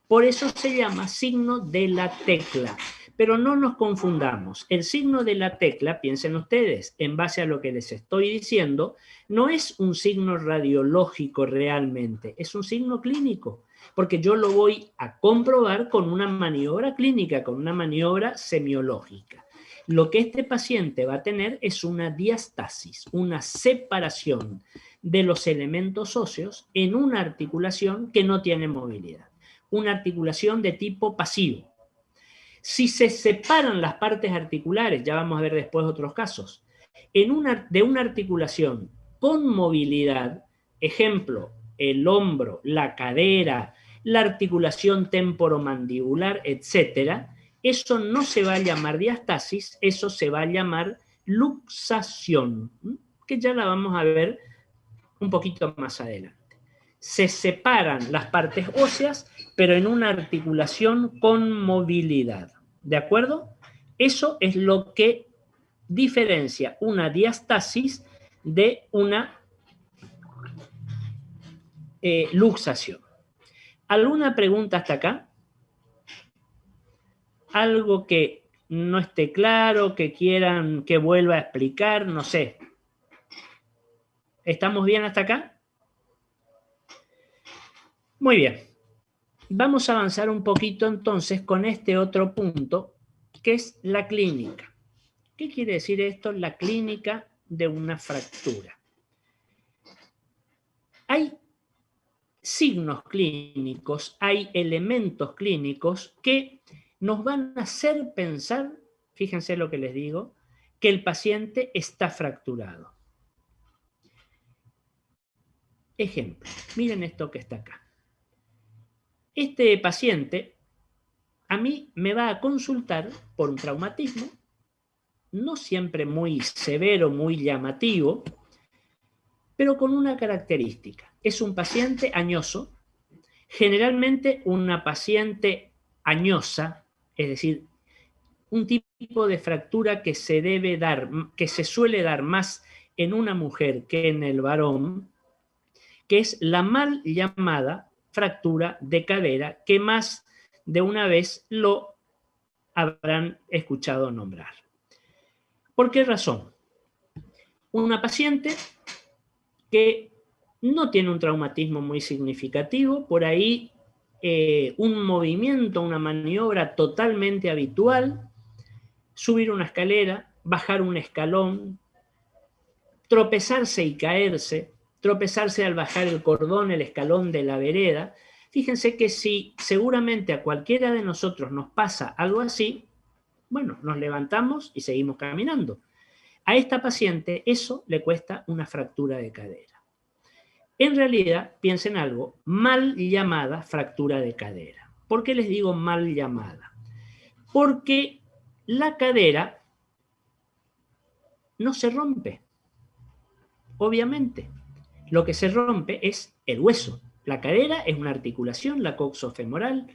Por eso se llama signo de la tecla. Pero no nos confundamos. El signo de la tecla, piensen ustedes, en base a lo que les estoy diciendo, no es un signo radiológico realmente, es un signo clínico, porque yo lo voy a comprobar con una maniobra clínica, con una maniobra semiológica. Lo que este paciente va a tener es una diastasis, una separación de los elementos óseos en una articulación que no tiene movilidad, una articulación de tipo pasivo. Si se separan las partes articulares, ya vamos a ver después otros casos, de una articulación con movilidad, ejemplo, el hombro, la cadera, la articulación temporomandibular, etc., eso no se va a llamar diastasis, eso se va a llamar luxación, que ya la vamos a ver un poquito más adelante. Se separan las partes óseas, pero en una articulación con movilidad. ¿De acuerdo? Eso es lo que diferencia una diastasis de una luxación. ¿Alguna pregunta hasta acá? ¿Algo que no esté claro, que quieran que vuelva a explicar? No sé. ¿Estamos bien hasta acá? Muy bien. Vamos a avanzar un poquito entonces con este otro punto, que es la clínica. ¿Qué quiere decir esto? La clínica de una fractura. Hay signos clínicos, hay elementos clínicos que nos van a hacer pensar, fíjense lo que les digo, que el paciente está fracturado. Ejemplo, miren esto que está acá. Este paciente a mí me va a consultar por un traumatismo, no siempre muy severo, muy llamativo, pero con una característica. Es un paciente añoso, generalmente una paciente añosa, es decir, un tipo de fractura que se debe dar, que se suele dar más en una mujer que en el varón, que es la mal llamada fractura de cadera, que más de una vez lo habrán escuchado nombrar. ¿Por qué razón? Una paciente que no tiene un traumatismo muy significativo, por ahí un movimiento, una maniobra totalmente habitual, subir una escalera, bajar un escalón, tropezarse y caerse, tropezarse al bajar el cordón, el escalón de la vereda. Fíjense que si seguramente a cualquiera de nosotros nos pasa algo así, bueno, nos levantamos y seguimos caminando. A esta paciente eso le cuesta una fractura de cadera. En realidad, piensen algo, mal llamada fractura de cadera. ¿Por qué les digo mal llamada? Porque la cadera no se rompe, obviamente. Lo que se rompe es el hueso. La cadera es una articulación, la coxofemoral,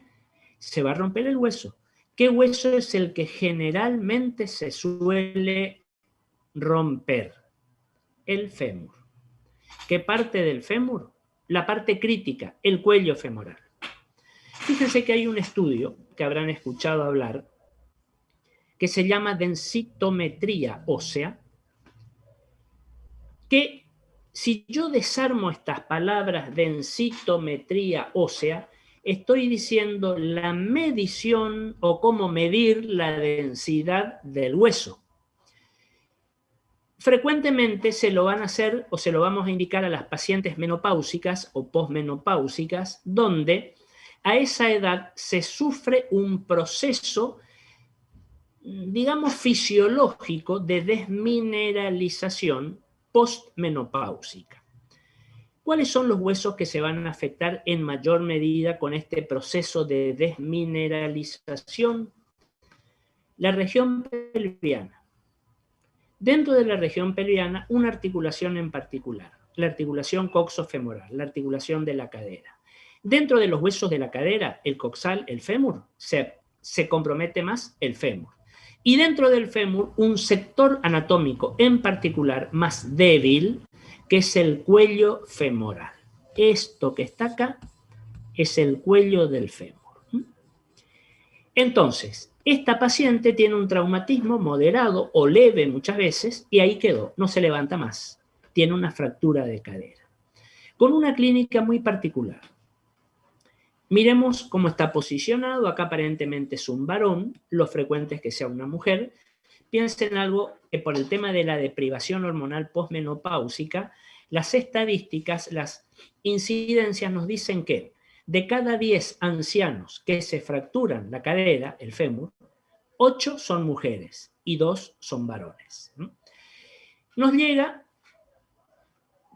se va a romper el hueso. ¿Qué hueso es el que generalmente se suele romper? El fémur. ¿Qué parte del fémur? La parte crítica, el cuello femoral. Fíjense que hay un estudio que habrán escuchado hablar que se llama densitometría ósea, que si yo desarmo estas palabras densitometría ósea, estoy diciendo la medición o cómo medir la densidad del hueso. Frecuentemente se lo van a hacer o se lo vamos a indicar a las pacientes menopáusicas o posmenopáusicas, donde a esa edad se sufre un proceso, digamos, fisiológico de desmineralización postmenopáusica. ¿Cuáles son los huesos que se van a afectar en mayor medida con este proceso de desmineralización? La región pelviana. Dentro de la región pelviana, una articulación en particular, la articulación coxofemoral, la articulación de la cadera. Dentro de los huesos de la cadera, el coxal, el fémur, se compromete más el fémur. Y dentro del fémur, un sector anatómico en particular más débil, que es el cuello femoral. Esto que está acá es el cuello del fémur. Entonces, esta paciente tiene un traumatismo moderado o leve muchas veces y ahí quedó, no se levanta más. Tiene una fractura de cadera. Con una clínica muy particular. Miremos cómo está posicionado. Acá aparentemente es un varón, lo frecuente es que sea una mujer. Piensen algo que por el tema de la deprivación hormonal posmenopáusica, las estadísticas, las incidencias nos dicen que de cada 10 ancianos que se fracturan la cadera, el fémur, 8 son mujeres y 2 son varones. Nos llega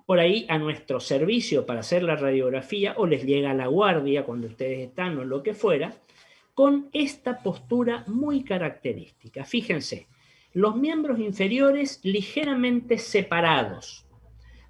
por ahí a nuestro servicio para hacer la radiografía o les llega a la guardia cuando ustedes están o lo que fuera, con esta postura muy característica. Fíjense, los miembros inferiores ligeramente separados.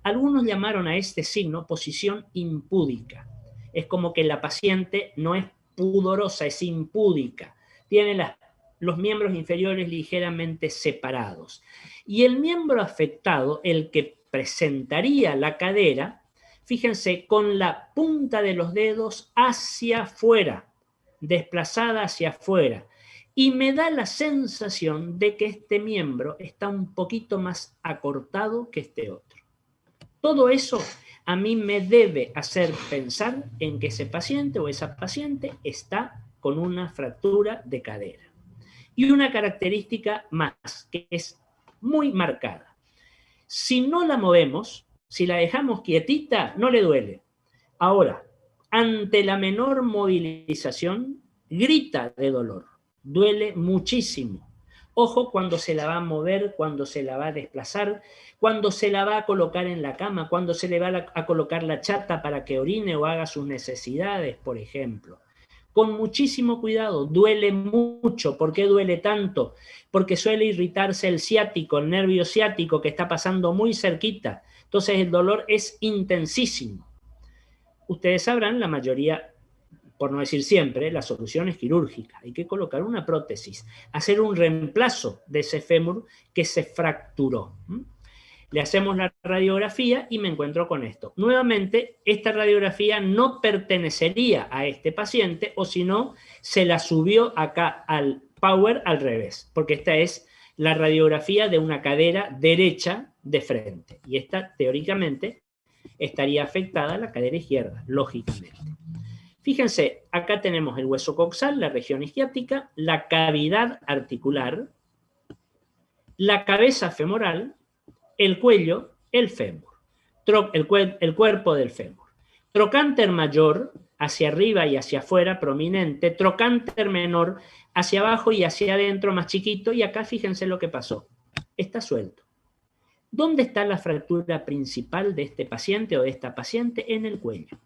Algunos llamaron a este signo posición impúdica. Es como que la paciente no es pudorosa, es impúdica. Tiene los miembros inferiores ligeramente separados. Y el miembro afectado, el que presentaría la cadera, fíjense, con la punta de los dedos hacia afuera, desplazada hacia afuera. Y me da la sensación de que este miembro está un poquito más acortado que este otro. Todo eso a mí me debe hacer pensar en que ese paciente o esa paciente está con una fractura de cadera. Y una característica más, que es muy marcada. Si no la movemos, si la dejamos quietita, no le duele. Ahora, ante la menor movilización, grita de dolor. Duele muchísimo. Ojo cuando se la va a mover, cuando se la va a desplazar, cuando se la va a colocar en la cama, cuando se le va a colocar la chata para que orine o haga sus necesidades, por ejemplo. Con muchísimo cuidado, duele mucho. ¿Por qué duele tanto? Porque suele irritarse el ciático, el nervio ciático que está pasando muy cerquita. Entonces el dolor es intensísimo. Ustedes sabrán, la mayoría, por no decir siempre, la solución es quirúrgica. Hay que colocar una prótesis, hacer un reemplazo de ese fémur que se fracturó. Le hacemos la radiografía y me encuentro con esto. Nuevamente, esta radiografía no pertenecería a este paciente, o si no, se la subió acá al Power al revés, porque esta es la radiografía de una cadera derecha de frente. Y esta, teóricamente, estaría afectada a la cadera izquierda, lógicamente. Fíjense, acá tenemos el hueso coxal, la región isquiática, la cavidad articular, la cabeza femoral, el cuello, el fémur, el cuerpo del fémur. Trocánter mayor, hacia arriba y hacia afuera, prominente. Trocánter menor, hacia abajo y hacia adentro, más chiquito. Y acá fíjense lo que pasó. Está suelto. ¿Dónde está la fractura principal de este paciente o de esta paciente? En el cuello.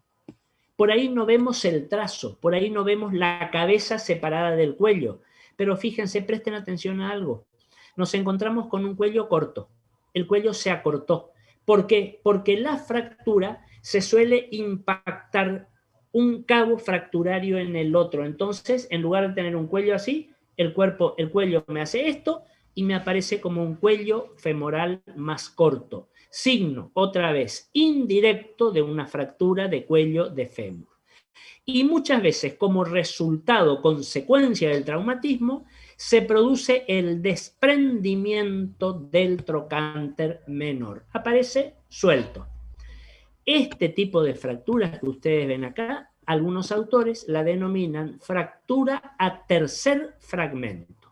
Por ahí no vemos el trazo, por ahí no vemos la cabeza separada del cuello. Pero fíjense, presten atención a algo. Nos encontramos con un cuello corto. El cuello se acortó. ¿Por qué? Porque la fractura se suele impactar un cabo fracturario en el otro. Entonces, en lugar de tener un cuello así, el cuello me hace esto y me aparece como un cuello femoral más corto. Signo, otra vez, indirecto de una fractura de cuello de fémur. Y muchas veces, como resultado, consecuencia del traumatismo, se produce el desprendimiento del trocánter menor. Aparece suelto. Este tipo de fracturas que ustedes ven acá, algunos autores la denominan fractura a tercer fragmento.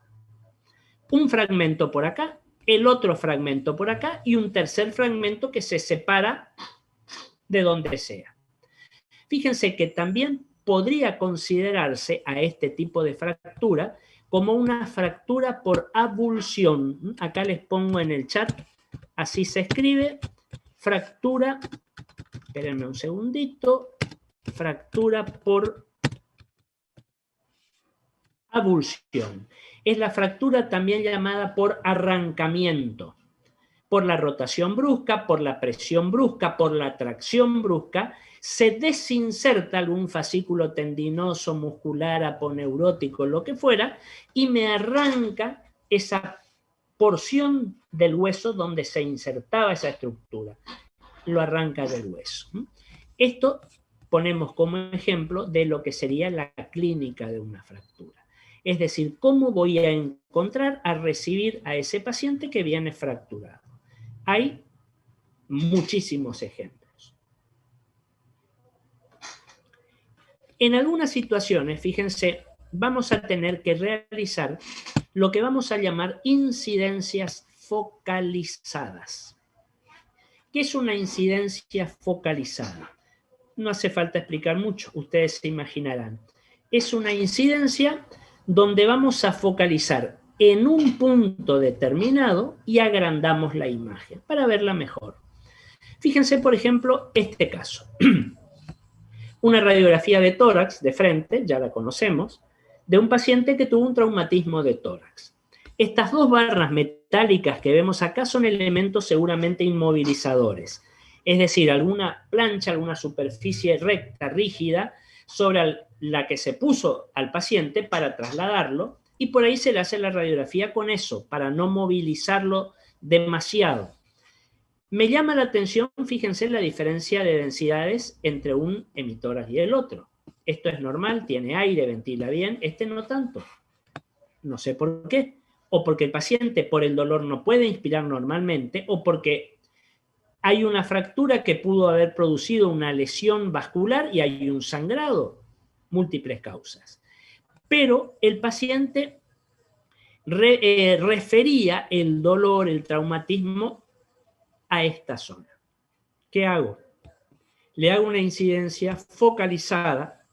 Un fragmento por acá, el otro fragmento por acá y un tercer fragmento que se separa de donde sea. Fíjense que también podría considerarse a este tipo de fractura como una fractura por avulsión. Acá les pongo en el chat, así se escribe, fractura, espérenme un segundito, fractura por Avulsión. Es la fractura también llamada por arrancamiento, por la rotación brusca, por la presión brusca, por la tracción brusca, se desinserta algún fascículo tendinoso, muscular, aponeurótico, lo que fuera, y me arranca esa porción del hueso donde se insertaba esa estructura. Lo arranca del hueso. Esto ponemos como ejemplo de lo que sería la clínica de una fractura. Es decir, cómo voy a encontrar a recibir a ese paciente que viene fracturado. Hay muchísimos ejemplos. En algunas situaciones, fíjense, vamos a tener que realizar lo que vamos a llamar incidencias focalizadas. ¿Qué es una incidencia focalizada? No hace falta explicar mucho, ustedes se imaginarán. Es una incidencia donde vamos a focalizar en un punto determinado y agrandamos la imagen para verla mejor. Fíjense, por ejemplo, este caso. Una radiografía de tórax de frente, ya la conocemos, de un paciente que tuvo un traumatismo de tórax. Estas dos barras metálicas que vemos acá son elementos seguramente inmovilizadores, es decir, alguna plancha, alguna superficie recta, rígida, sobre la que se puso al paciente para trasladarlo, y por ahí se le hace la radiografía con eso, para no movilizarlo demasiado. Me llama la atención, fíjense, la diferencia de densidades entre un emitórax y el otro. Esto es normal, tiene aire, ventila bien, este no tanto. No sé por qué. O porque el paciente por el dolor no puede inspirar normalmente, o porque hay una fractura que pudo haber producido una lesión vascular y hay un sangrado. Múltiples causas. Pero el paciente refería el dolor, el traumatismo a esta zona. ¿Qué hago? Le hago una incidencia focalizada,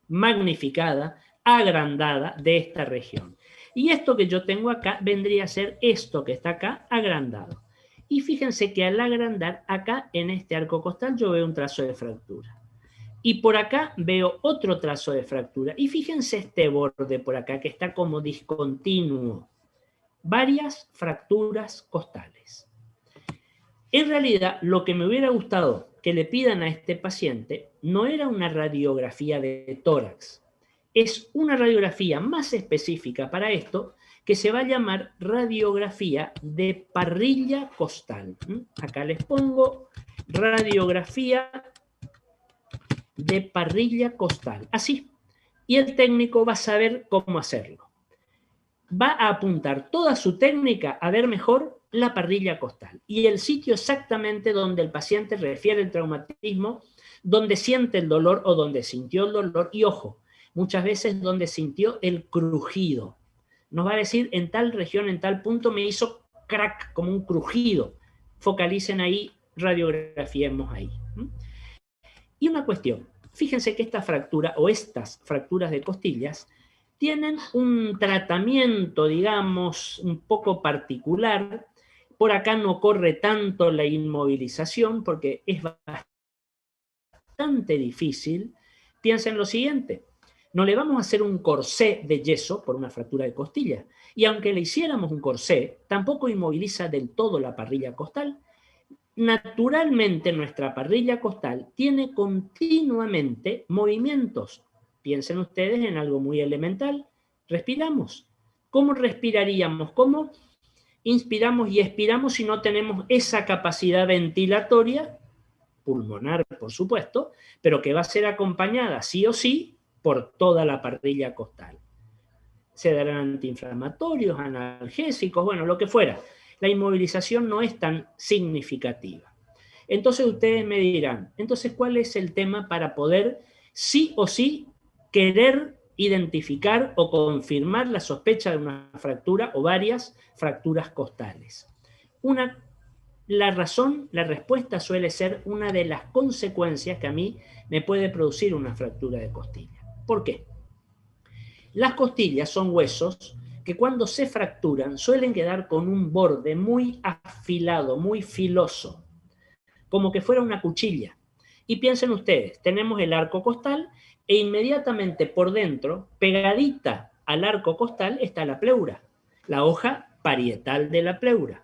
magnificada, agrandada de esta región. Y esto que yo tengo acá vendría a ser esto que está acá agrandado. Y fíjense que al agrandar acá en este arco costal yo veo un trazo de fractura. Y por acá veo otro trazo de fractura. Y fíjense este borde por acá que está como discontinuo. Varias fracturas costales. En realidad, lo que me hubiera gustado que le pidan a este paciente no era una radiografía de tórax. Es una radiografía más específica para esto que se va a llamar radiografía de parrilla costal. Acá les pongo radiografía de parrilla costal. Así. Y el técnico va a saber cómo hacerlo. Va a apuntar toda su técnica a ver mejor la parrilla costal y el sitio exactamente donde el paciente refiere el traumatismo, donde siente el dolor o donde sintió el dolor. Y ojo, muchas veces donde sintió el crujido. Nos va a decir en tal región, en tal punto me hizo crack, como un crujido. Focalicen ahí, radiografiemos ahí. Y una cuestión, fíjense que esta fractura o estas fracturas de costillas tienen un tratamiento, digamos, un poco particular. Por acá no corre tanto la inmovilización porque es bastante difícil. Piensen lo siguiente, no le vamos a hacer un corsé de yeso por una fractura de costilla. Y aunque le hiciéramos un corsé, tampoco inmoviliza del todo la parrilla costal. Naturalmente nuestra parrilla costal tiene continuamente movimientos. Piensen ustedes en algo muy elemental. Respiramos. ¿Cómo respiraríamos? ¿Cómo inspiramos y expiramos si no tenemos esa capacidad ventilatoria, pulmonar por supuesto, pero que va a ser acompañada sí o sí por toda la parrilla costal? Se darán antiinflamatorios, analgésicos, bueno, lo que fuera. La inmovilización no es tan significativa. Entonces ustedes me dirán, entonces, ¿cuál es el tema para poder sí o sí querer identificar o confirmar la sospecha de una fractura o varias fracturas costales? La respuesta suele ser una de las consecuencias que a mí me puede producir una fractura de costilla. ¿Por qué? Las costillas son huesos que cuando se fracturan suelen quedar con un borde muy afilado, muy filoso, como que fuera una cuchilla. Y piensen ustedes, tenemos el arco costal e inmediatamente por dentro, pegadita al arco costal está la pleura, la hoja parietal de la pleura.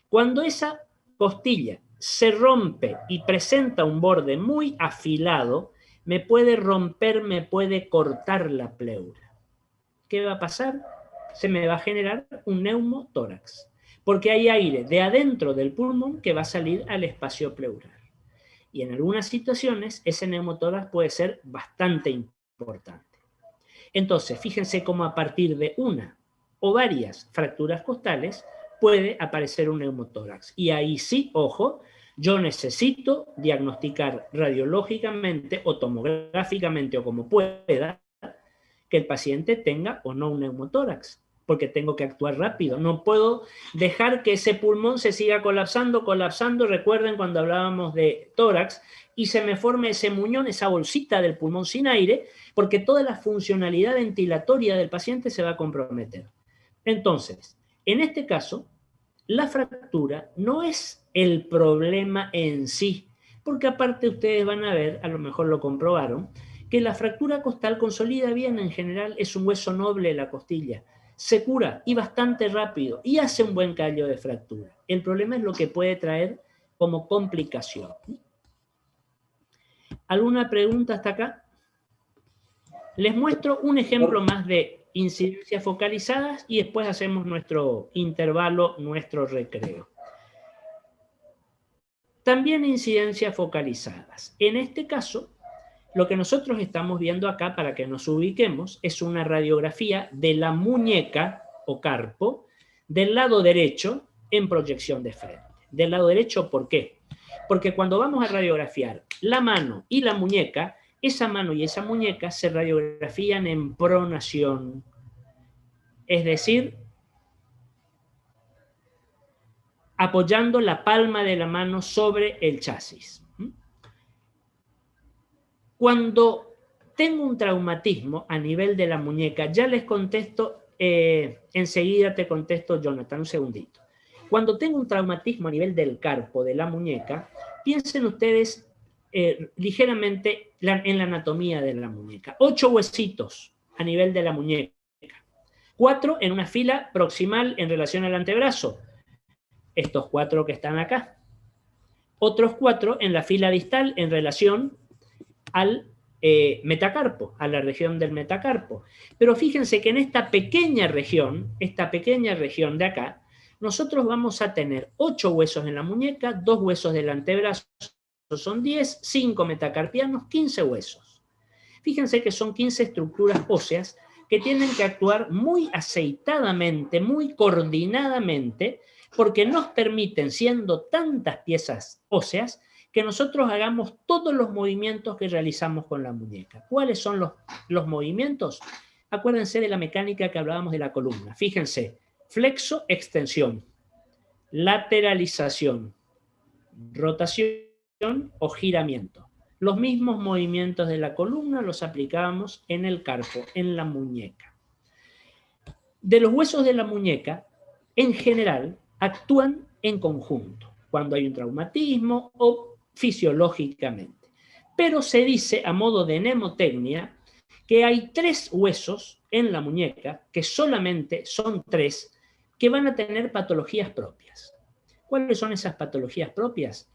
Cuando esa costilla se rompe y presenta un borde muy afilado, me puede romper, me puede cortar la pleura. ¿Qué va a pasar? Se me va a generar un neumotórax, porque hay aire de adentro del pulmón que va a salir al espacio pleural. Y en algunas situaciones ese neumotórax puede ser bastante importante. Entonces, fíjense cómo a partir de una o varias fracturas costales puede aparecer un neumotórax. Y ahí sí, ojo, yo necesito diagnosticar radiológicamente o tomográficamente o como pueda que el paciente tenga o no un neumotórax, porque tengo que actuar rápido. No puedo dejar que ese pulmón se siga colapsando. Recuerden cuando hablábamos de tórax y se me forme ese muñón, esa bolsita del pulmón sin aire, porque toda la funcionalidad ventilatoria del paciente se va a comprometer. Entonces, en este caso, la fractura no es el problema en sí, porque aparte ustedes van a ver, a lo mejor lo comprobaron, que la fractura costal consolida bien en general, es un hueso noble de la costilla, se cura y bastante rápido y hace un buen callo de fractura. El problema es lo que puede traer como complicación. ¿Alguna pregunta hasta acá? Les muestro un ejemplo más de incidencias focalizadas y después hacemos nuestro intervalo, nuestro recreo. También incidencias focalizadas. En este caso, lo que nosotros estamos viendo acá, para que nos ubiquemos, es una radiografía de la muñeca o carpo del lado derecho en proyección de frente. Del lado derecho, ¿por qué? Porque cuando vamos a radiografiar la mano y la muñeca, esa mano y esa muñeca se radiografían en pronación. Es decir, apoyando la palma de la mano sobre el chasis. Cuando tengo un traumatismo a nivel de la muñeca, ya les contesto, enseguida te contesto, Jonathan, un segundito. Cuando tengo un traumatismo a nivel del carpo, de la muñeca, piensen ustedes ligeramente en la anatomía de la muñeca. 8 huesitos a nivel de la muñeca. 4 en una fila proximal en relación al antebrazo. Estos 4 que están acá. Otros 4 en la fila distal en relación al metacarpo, a la región del metacarpo. Pero fíjense que en esta pequeña región de acá, nosotros vamos a tener 8 huesos en la muñeca, 2 huesos del antebrazo, son 10, 5 metacarpianos, 15 huesos. Fíjense que son 15 estructuras óseas que tienen que actuar muy aceitadamente, muy coordinadamente, porque nos permiten, siendo tantas piezas óseas, que nosotros hagamos todos los movimientos que realizamos con la muñeca. ¿Cuáles son los movimientos? Acuérdense de la mecánica que hablábamos de la columna. Fíjense, flexo, extensión, lateralización, rotación o giramiento. Los mismos movimientos de la columna los aplicábamos en el carpo, en la muñeca. De los huesos de la muñeca, en general, actúan en conjunto, cuando hay un traumatismo o fisiológicamente. Pero se dice, a modo de mnemotecnia, que hay 3 huesos en la muñeca, que solamente son 3, que van a tener patologías propias. ¿Cuáles son esas patologías propias?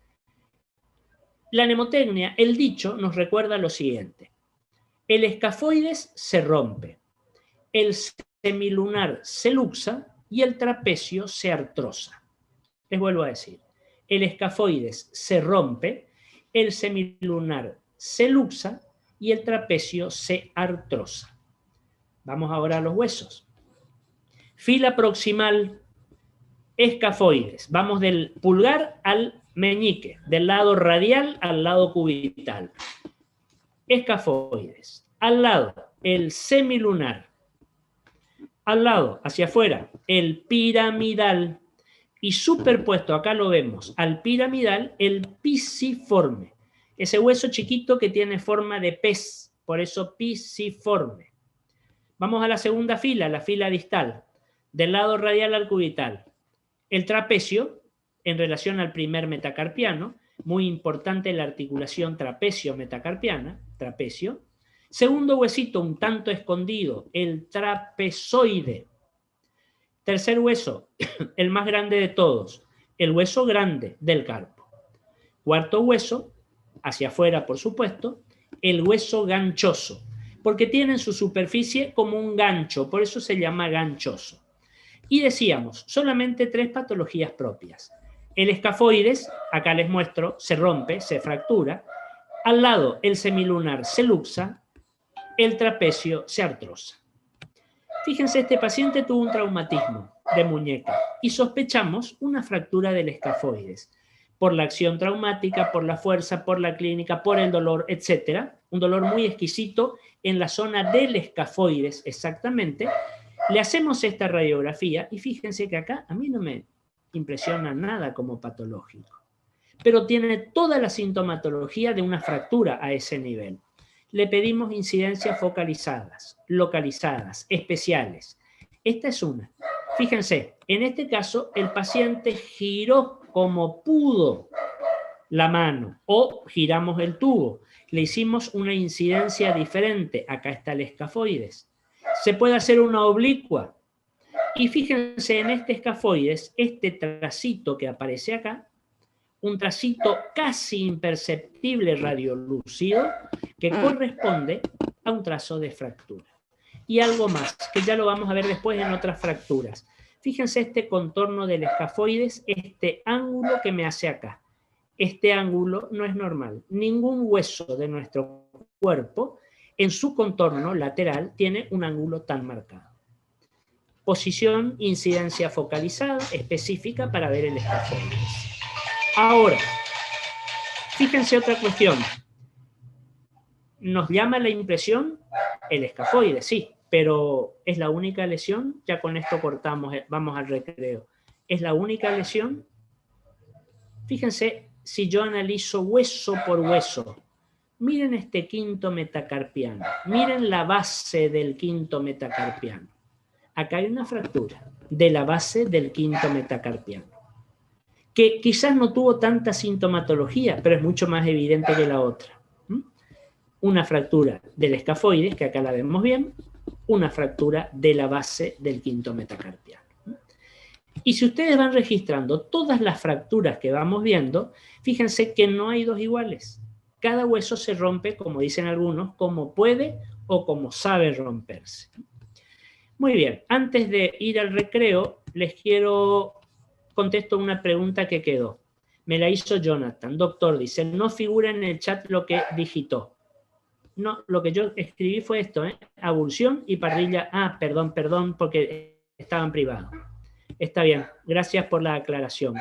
La mnemotecnia, el dicho, nos recuerda lo siguiente. El escafoides se rompe, el semilunar se luxa y el trapecio se artrosa. Les vuelvo a decir. El escafoides se rompe, el semilunar se luxa y el trapecio se artrosa. Vamos ahora a los huesos. Fila proximal, escafoides. Vamos del pulgar al meñique, del lado radial al lado cubital. Escafoides. Al lado, el semilunar. Al lado, hacia afuera, el piramidal. Y superpuesto, acá lo vemos, al piramidal, el pisiforme. Ese hueso chiquito que tiene forma de pez, por eso pisiforme. Vamos a la segunda fila, la fila distal, del lado radial al cubital. El trapecio, en relación al primer metacarpiano, muy importante la articulación trapecio-metacarpiana, trapecio, Segundo huesito, un tanto escondido, el trapezoide. Tercer hueso, el más grande de todos, el hueso grande del carpo. Cuarto hueso, hacia afuera por supuesto, el hueso ganchoso, porque tiene en su superficie como un gancho, por eso se llama ganchoso. Y decíamos, solamente 3 patologías propias. El escafoides, acá les muestro, se rompe, se fractura. Al lado, el semilunar se luxa, el trapecio se artrosa. Fíjense, este paciente tuvo un traumatismo de muñeca y sospechamos una fractura del escafoides por la acción traumática, por la fuerza, por la clínica, por el dolor, etc. Un dolor muy exquisito en la zona del escafoides exactamente. Le hacemos esta radiografía y fíjense que acá a mí no me impresiona nada como patológico, pero tiene toda la sintomatología de una fractura a ese nivel. Le pedimos incidencias focalizadas, localizadas, especiales. Esta es una. Fíjense, en este caso el paciente giró como pudo la mano o giramos el tubo. Le hicimos una incidencia diferente. Acá está el escafoides. Se puede hacer una oblicua. Y fíjense en este escafoides, este tracito que aparece acá, un tracito casi imperceptible radiolúcido que corresponde a un trazo de fractura. Y algo más, que ya lo vamos a ver después en otras fracturas. Fíjense este contorno del escafoides, este ángulo que me hace acá. Este ángulo no es normal. Ningún hueso de nuestro cuerpo en su contorno lateral tiene un ángulo tan marcado. Posición, incidencia focalizada específica para ver el escafoides. Ahora, fíjense otra cuestión. ¿Nos llama la impresión? El escafoide, sí, pero ¿es la única lesión? Ya con esto cortamos, vamos al recreo. ¿Es la única lesión? Fíjense si yo analizo hueso por hueso. Miren este quinto metacarpiano. Miren la base del quinto metacarpiano. Acá hay una fractura de la base del quinto metacarpiano, que quizás no tuvo tanta sintomatología, pero es mucho más evidente que la otra. Una fractura del escafoides, que acá la vemos bien, una fractura de la base del quinto metacarpiano. Y si ustedes van registrando todas las fracturas que vamos viendo, fíjense que no hay dos iguales. Cada hueso se rompe, como dicen algunos, como puede o como sabe romperse. Muy bien, antes de ir al recreo, les contesto una pregunta que quedó. Me la hizo Jonathan. Doctor, dice, no figura en el chat lo que digitó. No, lo que yo escribí fue esto, abulsión y parrilla. Ah, perdón, porque estaba en privado. Está bien, gracias por la aclaración.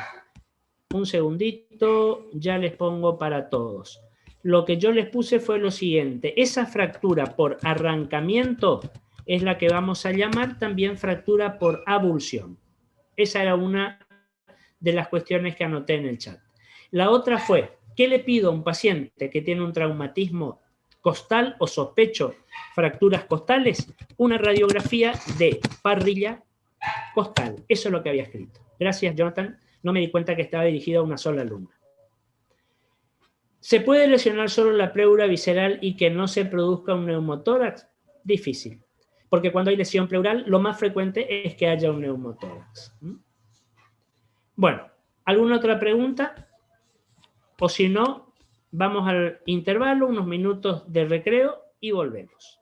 Un segundito, ya les pongo para todos. Lo que yo les puse fue lo siguiente. Esa fractura por arrancamiento es la que vamos a llamar también fractura por abulsión. Esa era una de las cuestiones que anoté en el chat. La otra fue, ¿qué le pido a un paciente que tiene un traumatismo costal o sospecho fracturas costales? Una radiografía de parrilla costal. Eso es lo que había escrito. Gracias, Jonathan. No me di cuenta que estaba dirigido a una sola alumna. ¿Se puede lesionar solo la pleura visceral y que no se produzca un neumotórax? Difícil. Porque cuando hay lesión pleural, lo más frecuente es que haya un neumotórax. Bueno, ¿alguna otra pregunta? O si no, vamos al intervalo, unos minutos de recreo y volvemos.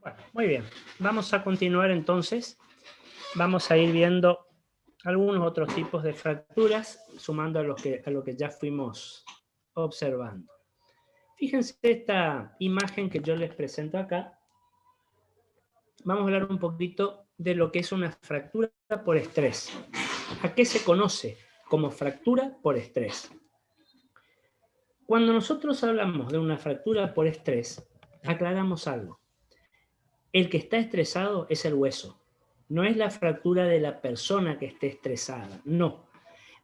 Bueno, muy bien. Vamos a continuar entonces. Vamos a ir viendo algunos otros tipos de fracturas, sumando a lo que ya fuimos observando. Fíjense esta imagen que yo les presento acá. Vamos a hablar un poquito de lo que es una fractura por estrés. ¿A qué se conoce como fractura por estrés? Cuando nosotros hablamos de una fractura por estrés, aclaramos algo. El que está estresado es el hueso. No es la fractura de la persona que esté estresada, no.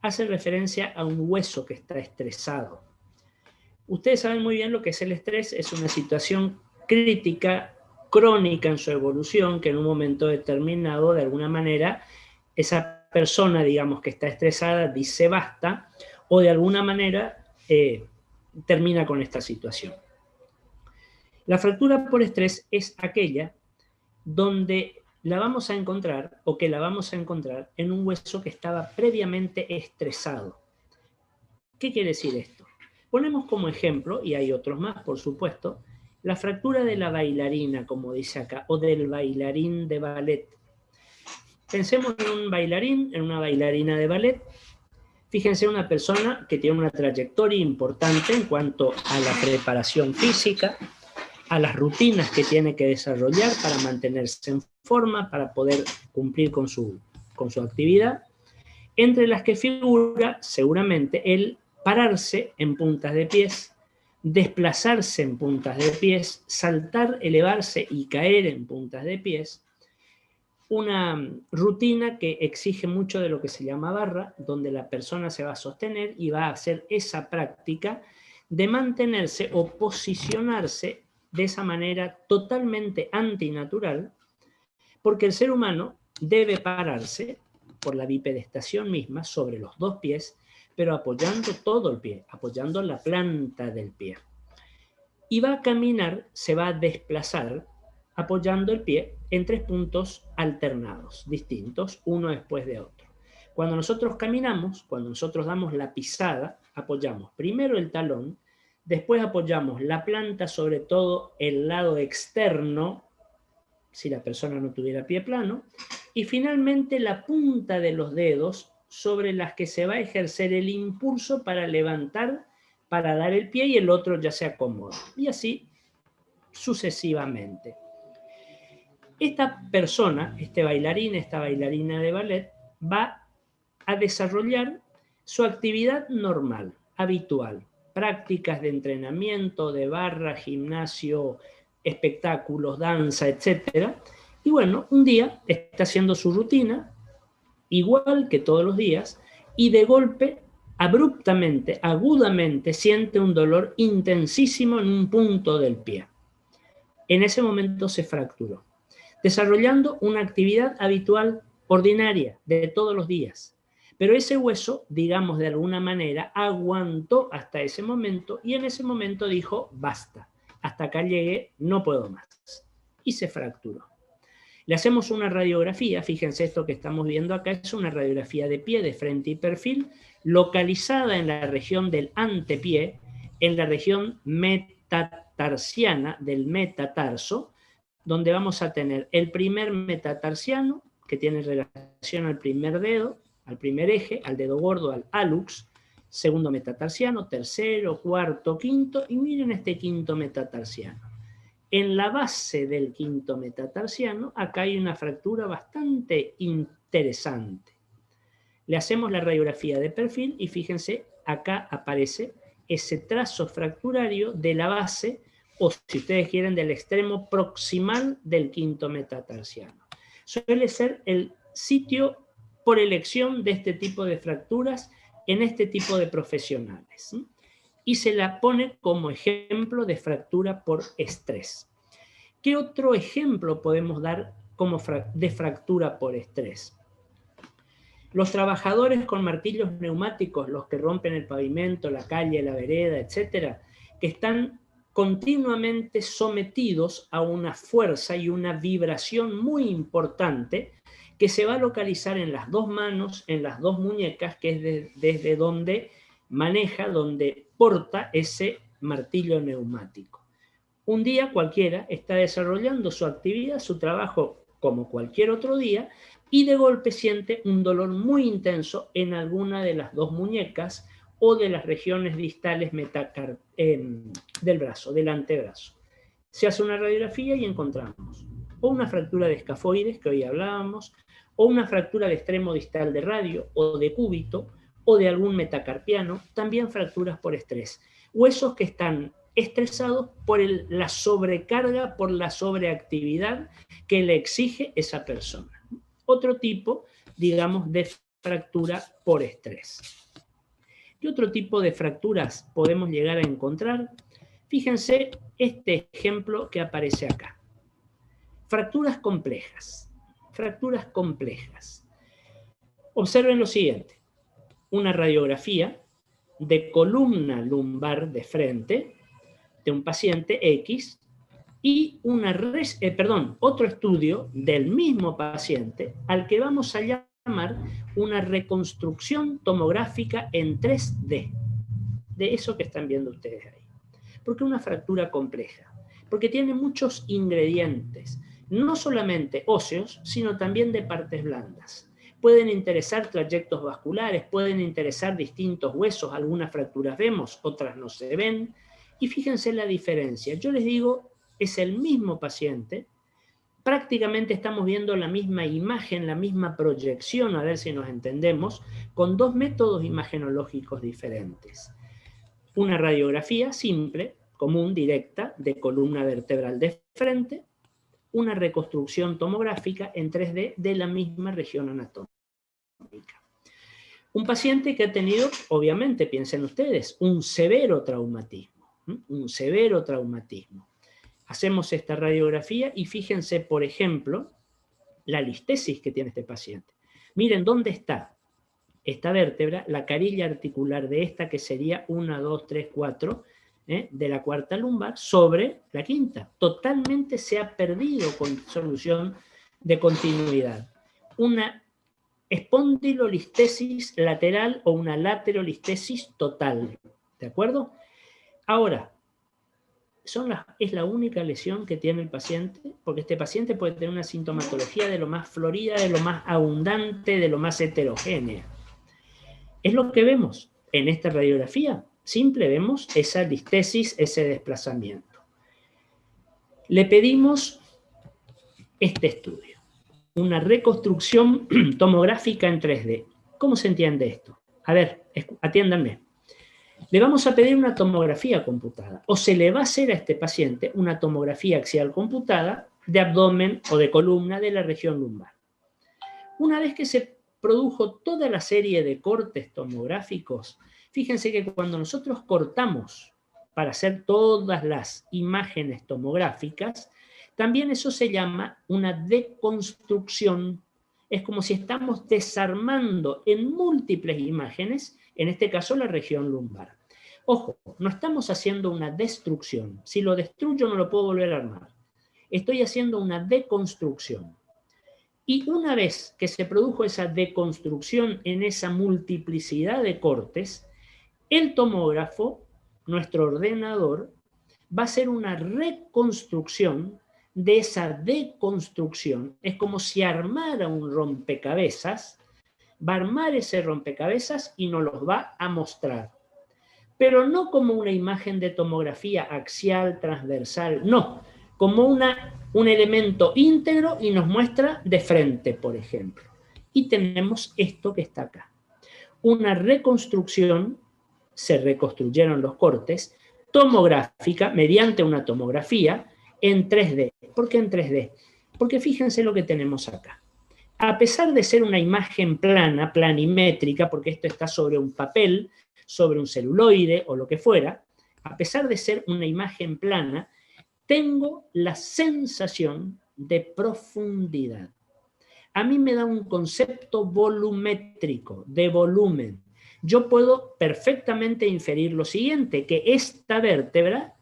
Hace referencia a un hueso que está estresado. Ustedes saben muy bien lo que es el estrés, es una situación crítica, crónica en su evolución, que en un momento determinado, de alguna manera, esa persona, digamos, que está estresada, dice basta, o de alguna manera termina con esta situación. La fractura por estrés es aquella donde la vamos a encontrar, o que la vamos a encontrar, en un hueso que estaba previamente estresado. ¿Qué quiere decir esto? Ponemos como ejemplo, y hay otros más, por supuesto, la fractura de la bailarina, como dice acá, o del bailarín de ballet. Pensemos en un bailarín, en una bailarina de ballet. Fíjense, una persona que tiene una trayectoria importante en cuanto a la preparación física, a las rutinas que tiene que desarrollar para mantenerse en forma, para poder cumplir con su actividad, entre las que figura seguramente el pararse en puntas de pies, desplazarse en puntas de pies, saltar, elevarse y caer en puntas de pies. Una rutina que exige mucho de lo que se llama barra, donde la persona se va a sostener y va a hacer esa práctica de mantenerse o posicionarse de esa manera totalmente antinatural, porque el ser humano debe pararse por la bipedestación misma sobre los dos pies, pero apoyando todo el pie, apoyando la planta del pie. Y va a caminar, se va a desplazar apoyando el pie en 3 puntos alternados, distintos, uno después de otro. Cuando nosotros caminamos, cuando nosotros damos la pisada, apoyamos primero el talón, después apoyamos la planta, sobre todo el lado externo, si la persona no tuviera pie plano, y finalmente la punta de los dedos sobre las que se va a ejercer el impulso para levantar, para dar el pie, y el otro ya se acomoda. Y así sucesivamente. Esta persona, este bailarín, esta bailarina de ballet, va a desarrollar su actividad normal, habitual, prácticas de entrenamiento, de barra, gimnasio, espectáculos, danza, etc. Y bueno, un día está haciendo su rutina, igual que todos los días, y de golpe, abruptamente, agudamente, siente un dolor intensísimo en un punto del pie. En ese momento se fracturó, desarrollando una actividad habitual, ordinaria, de todos los días. Pero ese hueso, digamos de alguna manera, aguantó hasta ese momento y en ese momento dijo, basta, hasta acá llegué, no puedo más. Y se fracturó. Le hacemos una radiografía, fíjense esto que estamos viendo acá, es una radiografía de pie, de frente y perfil, localizada en la región del antepié, en la región metatarsiana del metatarso, donde vamos a tener el primer metatarsiano, que tiene relación al primer dedo, al primer eje, al dedo gordo, al hallux, segundo metatarsiano, tercero, cuarto, quinto, y miren este quinto metatarsiano. En la base del quinto metatarsiano, acá hay una fractura bastante interesante. Le hacemos la radiografía de perfil y fíjense, acá aparece ese trazo fracturario de la base, o si ustedes quieren, del extremo proximal del quinto metatarsiano. Suele ser el sitio por elección de este tipo de fracturas en este tipo de profesionales. Y se la pone como ejemplo de fractura por estrés. ¿Qué otro ejemplo podemos dar como de fractura por estrés? Los trabajadores con martillos neumáticos, los que rompen el pavimento, la calle, la vereda, etcétera, que están continuamente sometidos a una fuerza y una vibración muy importante que se va a localizar en las dos manos, en las dos muñecas, que es desde donde maneja, donde porta ese martillo neumático. Un día cualquiera está desarrollando su actividad, su trabajo como cualquier otro día, y de golpe siente un dolor muy intenso en alguna de las dos muñecas o de las regiones distales del brazo, del antebrazo. Se hace una radiografía y encontramos o una fractura de escafoides, que hoy hablábamos, o una fractura de extremo distal de radio o de cúbito, o de algún metacarpiano, también fracturas por estrés. Huesos que están estresados por la sobrecarga, por la sobreactividad que le exige esa persona. Otro tipo, digamos, de fractura por estrés. ¿Qué otro tipo de fracturas podemos llegar a encontrar? Fíjense este ejemplo que aparece acá. Fracturas complejas. Fracturas complejas. Observen lo siguiente. Una radiografía de columna lumbar de frente de un paciente X y otro estudio del mismo paciente al que vamos a llamar una reconstrucción tomográfica en 3D, de eso que están viendo ustedes ahí. ¿Por qué una fractura compleja? Porque tiene muchos ingredientes, no solamente óseos, sino también de partes blandas. Pueden interesar trayectos vasculares, pueden interesar distintos huesos, algunas fracturas vemos, otras no se ven, y fíjense la diferencia. Yo les digo, es el mismo paciente, prácticamente estamos viendo la misma imagen, la misma proyección, a ver si nos entendemos, con dos métodos imagenológicos diferentes. Una radiografía simple, común, directa, de columna vertebral de frente, una reconstrucción tomográfica en 3D de la misma región anatómica. Un paciente que ha tenido, obviamente, piensen ustedes, un severo traumatismo. Hacemos esta radiografía y fíjense, por ejemplo, la listesis que tiene este paciente. Miren dónde está esta vértebra, la carilla articular de esta, que sería 1, 2, 3, 4, de la cuarta lumbar, sobre la quinta. Totalmente se ha perdido con solución de continuidad. Una espondilolistesis lateral o una laterolistesis total. ¿De acuerdo? Ahora, es la única lesión que tiene el paciente, porque este paciente puede tener una sintomatología de lo más florida, de lo más abundante, de lo más heterogénea. Es lo que vemos en esta radiografía. Simple, vemos esa listesis, ese desplazamiento. Le pedimos este estudio, una reconstrucción tomográfica en 3D. ¿Cómo se entiende esto? A ver, atiéndanme. Le vamos a pedir una tomografía computada, o se le va a hacer a este paciente una tomografía axial computada de abdomen o de columna de la región lumbar. Una vez que se produjo toda la serie de cortes tomográficos, fíjense que cuando nosotros cortamos para hacer todas las imágenes tomográficas, también eso se llama una deconstrucción. Es como si estamos desarmando en múltiples imágenes, en este caso la región lumbar. Ojo, no estamos haciendo una destrucción. Si lo destruyo no lo puedo volver a armar. Estoy haciendo una deconstrucción. Y una vez que se produjo esa deconstrucción en esa multiplicidad de cortes, el tomógrafo, nuestro ordenador, va a hacer una reconstrucción de esa deconstrucción. Es como si armara un rompecabezas, va a armar ese rompecabezas y nos los va a mostrar. Pero no como una imagen de tomografía axial, transversal, no, como un elemento íntegro y nos muestra de frente, por ejemplo. Y tenemos esto que está acá. Una reconstrucción, se reconstruyeron los cortes, tomográfica, mediante una tomografía, en 3D. ¿Por qué en 3D? Porque fíjense lo que tenemos acá. A pesar de ser una imagen plana, planimétrica, porque esto está sobre un papel, sobre un celuloide o lo que fuera, a pesar de ser una imagen plana, tengo la sensación de profundidad. A mí me da un concepto volumétrico, de volumen. Yo puedo perfectamente inferir lo siguiente, que esta vértebra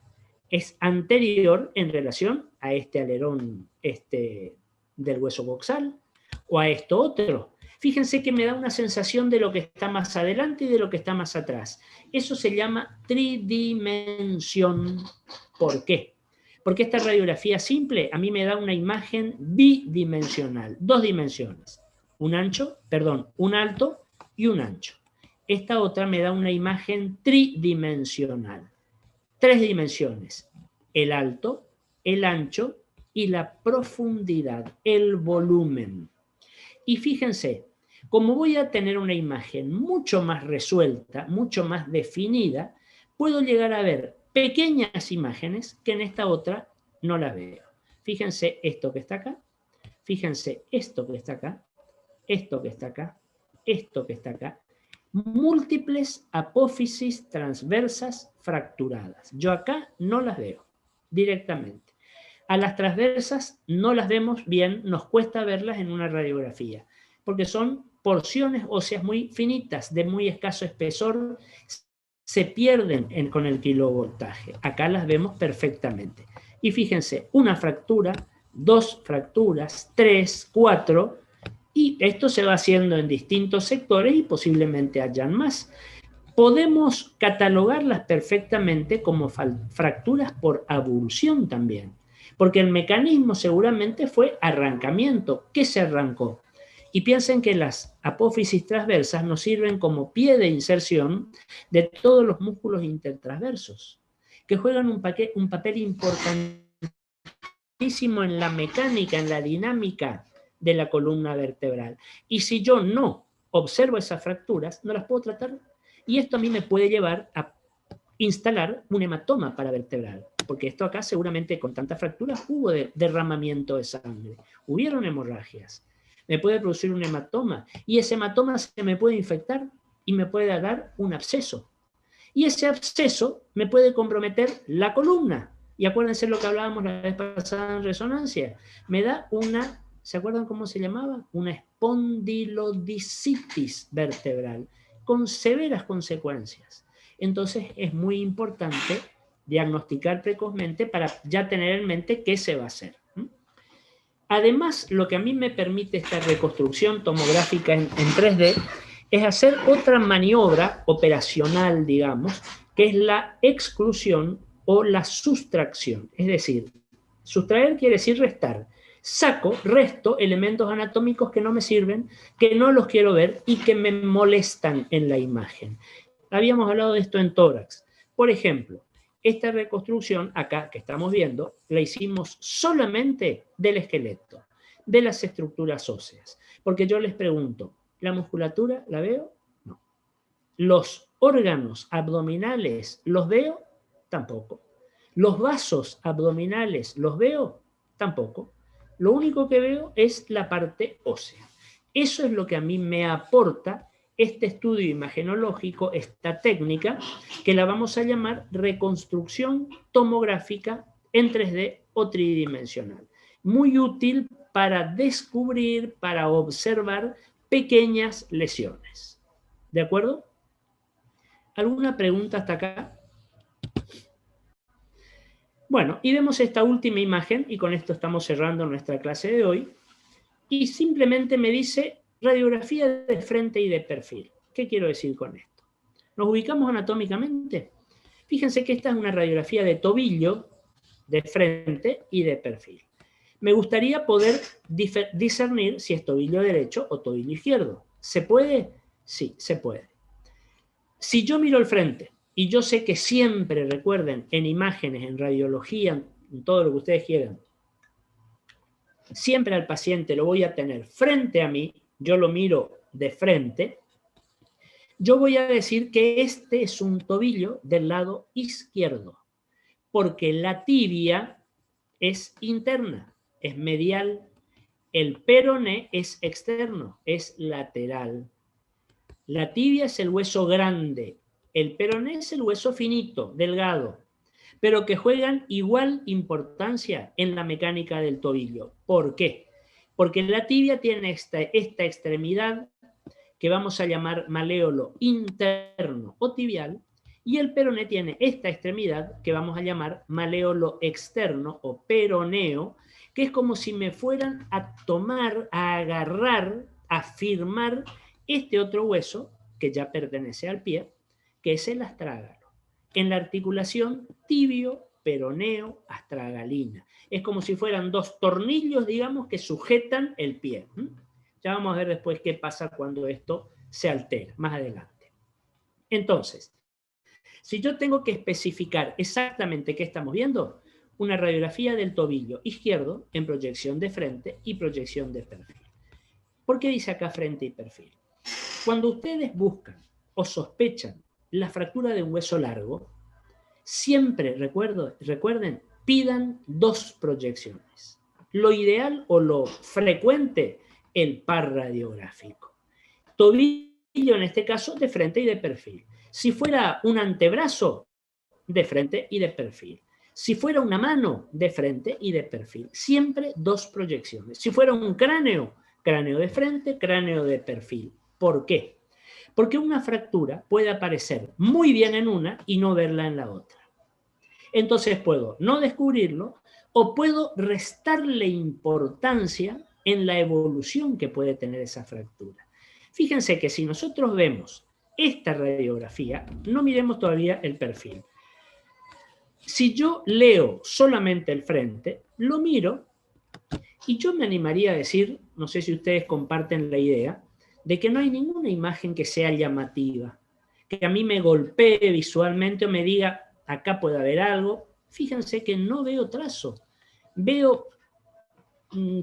es anterior en relación a este alerón del hueso coxal o a esto otro. Fíjense que me da una sensación de lo que está más adelante y de lo que está más atrás. Eso se llama tridimensión. ¿Por qué? Porque esta radiografía simple a mí me da una imagen bidimensional, 2 dimensiones, un alto y un ancho. Esta otra me da una imagen tridimensional, 3 dimensiones, el alto, el ancho y la profundidad, el volumen. Y fíjense, como voy a tener una imagen mucho más resuelta, mucho más definida, puedo llegar a ver pequeñas imágenes que en esta otra no las veo. Fíjense esto que está acá, fíjense esto que está acá, esto que está acá, esto que está acá. Múltiples apófisis transversas fracturadas. Yo acá no las veo directamente. A las transversas no las vemos bien, nos cuesta verlas en una radiografía, porque son porciones óseas muy finitas, de muy escaso espesor, se pierden con el kilovoltaje. Acá las vemos perfectamente. Y fíjense, una fractura, 2 fracturas, 3, 4, y esto se va haciendo en distintos sectores y posiblemente hayan más. Podemos catalogarlas perfectamente como fracturas por abulsión también, porque el mecanismo seguramente fue arrancamiento. ¿Qué se arrancó? Y piensen que las apófisis transversas nos sirven como pie de inserción de todos los músculos intertransversos, que juegan un papel importantísimo en la mecánica, en la dinámica de la columna vertebral. Y si yo no observo esas fracturas, no las puedo tratar. Y esto a mí me puede llevar a instalar un hematoma paravertebral, porque esto acá seguramente con tantas fracturas hubo derramamiento de sangre, hubieron hemorragias. Me puede producir un hematoma, y ese hematoma se me puede infectar y me puede dar un absceso. Y ese absceso me puede comprometer la columna. Y acuérdense lo que hablábamos la vez pasada en resonancia. Me da una, ¿se acuerdan cómo se llamaba? Una espondilodicitis vertebral, con severas consecuencias. Entonces es muy importante diagnosticar precozmente para ya tener en mente qué se va a hacer. Además, lo que a mí me permite esta reconstrucción tomográfica en 3D es hacer otra maniobra operacional, digamos, que es la exclusión o la sustracción. Es decir, sustraer quiere decir restar. Saco, resto elementos anatómicos que no me sirven, que no los quiero ver y que me molestan en la imagen. Habíamos hablado de esto en tórax. Por ejemplo, esta reconstrucción acá que estamos viendo, la hicimos solamente del esqueleto, de las estructuras óseas. Porque yo les pregunto, ¿la musculatura la veo? No. ¿Los órganos abdominales los veo? Tampoco. ¿Los vasos abdominales los veo? Tampoco. Lo único que veo es la parte ósea. Eso es lo que a mí me aporta este estudio imagenológico, esta técnica, que la vamos a llamar reconstrucción tomográfica en 3D o tridimensional. Muy útil para descubrir, para observar pequeñas lesiones. ¿De acuerdo? ¿Alguna pregunta hasta acá? Bueno, y vemos esta última imagen, y con esto estamos cerrando nuestra clase de hoy, y simplemente me dice radiografía de frente y de perfil. ¿Qué quiero decir con esto? ¿Nos ubicamos anatómicamente? Fíjense que esta es una radiografía de tobillo, de frente y de perfil. Me gustaría poder discernir si es tobillo derecho o tobillo izquierdo. ¿Se puede? Sí, se puede. Si yo miro el frente, y yo sé que siempre, recuerden, en imágenes, en radiología, en todo lo que ustedes quieran, siempre al paciente lo voy a tener frente a mí, yo lo miro de frente, yo voy a decir que este es un tobillo del lado izquierdo, porque la tibia es interna, es medial, el peroné es externo, es lateral. La tibia es el hueso grande, el peroné es el hueso finito, delgado, pero que juegan igual importancia en la mecánica del tobillo. ¿Por qué? Porque la tibia tiene esta extremidad que vamos a llamar maléolo interno o tibial, y el peroné tiene esta extremidad que vamos a llamar maléolo externo o peroneo, que es como si me fueran a tomar, a agarrar, a firmar este otro hueso que ya pertenece al pie, que es el astrágalo, en la articulación tibio peroneo, astragalina. Es como si fueran dos tornillos, digamos, que sujetan el pie. Ya vamos a ver después qué pasa cuando esto se altera, más adelante. Entonces, si yo tengo que especificar exactamente qué estamos viendo, una radiografía del tobillo izquierdo en proyección de frente y proyección de perfil. ¿Por qué dice acá frente y perfil? Cuando ustedes buscan o sospechan la fractura de un hueso largo, siempre, recuerden, pidan dos proyecciones. Lo ideal o lo frecuente, el par radiográfico. Tobillo, en este caso, de frente y de perfil. Si fuera un antebrazo, de frente y de perfil. Si fuera una mano, de frente y de perfil. Siempre dos proyecciones. Si fuera un cráneo, cráneo de frente, cráneo de perfil. ¿Por qué? Porque una fractura puede aparecer muy bien en una y no verla en la otra. Entonces puedo no descubrirlo o puedo restarle importancia en la evolución que puede tener esa fractura. Fíjense que si nosotros vemos esta radiografía, no miremos todavía el perfil. Si yo leo solamente el frente, lo miro y yo me animaría a decir, no sé si ustedes comparten la idea, de que no hay ninguna imagen que sea llamativa, que a mí me golpee visualmente o me diga, acá puede haber algo. Fíjense que no veo trazo, veo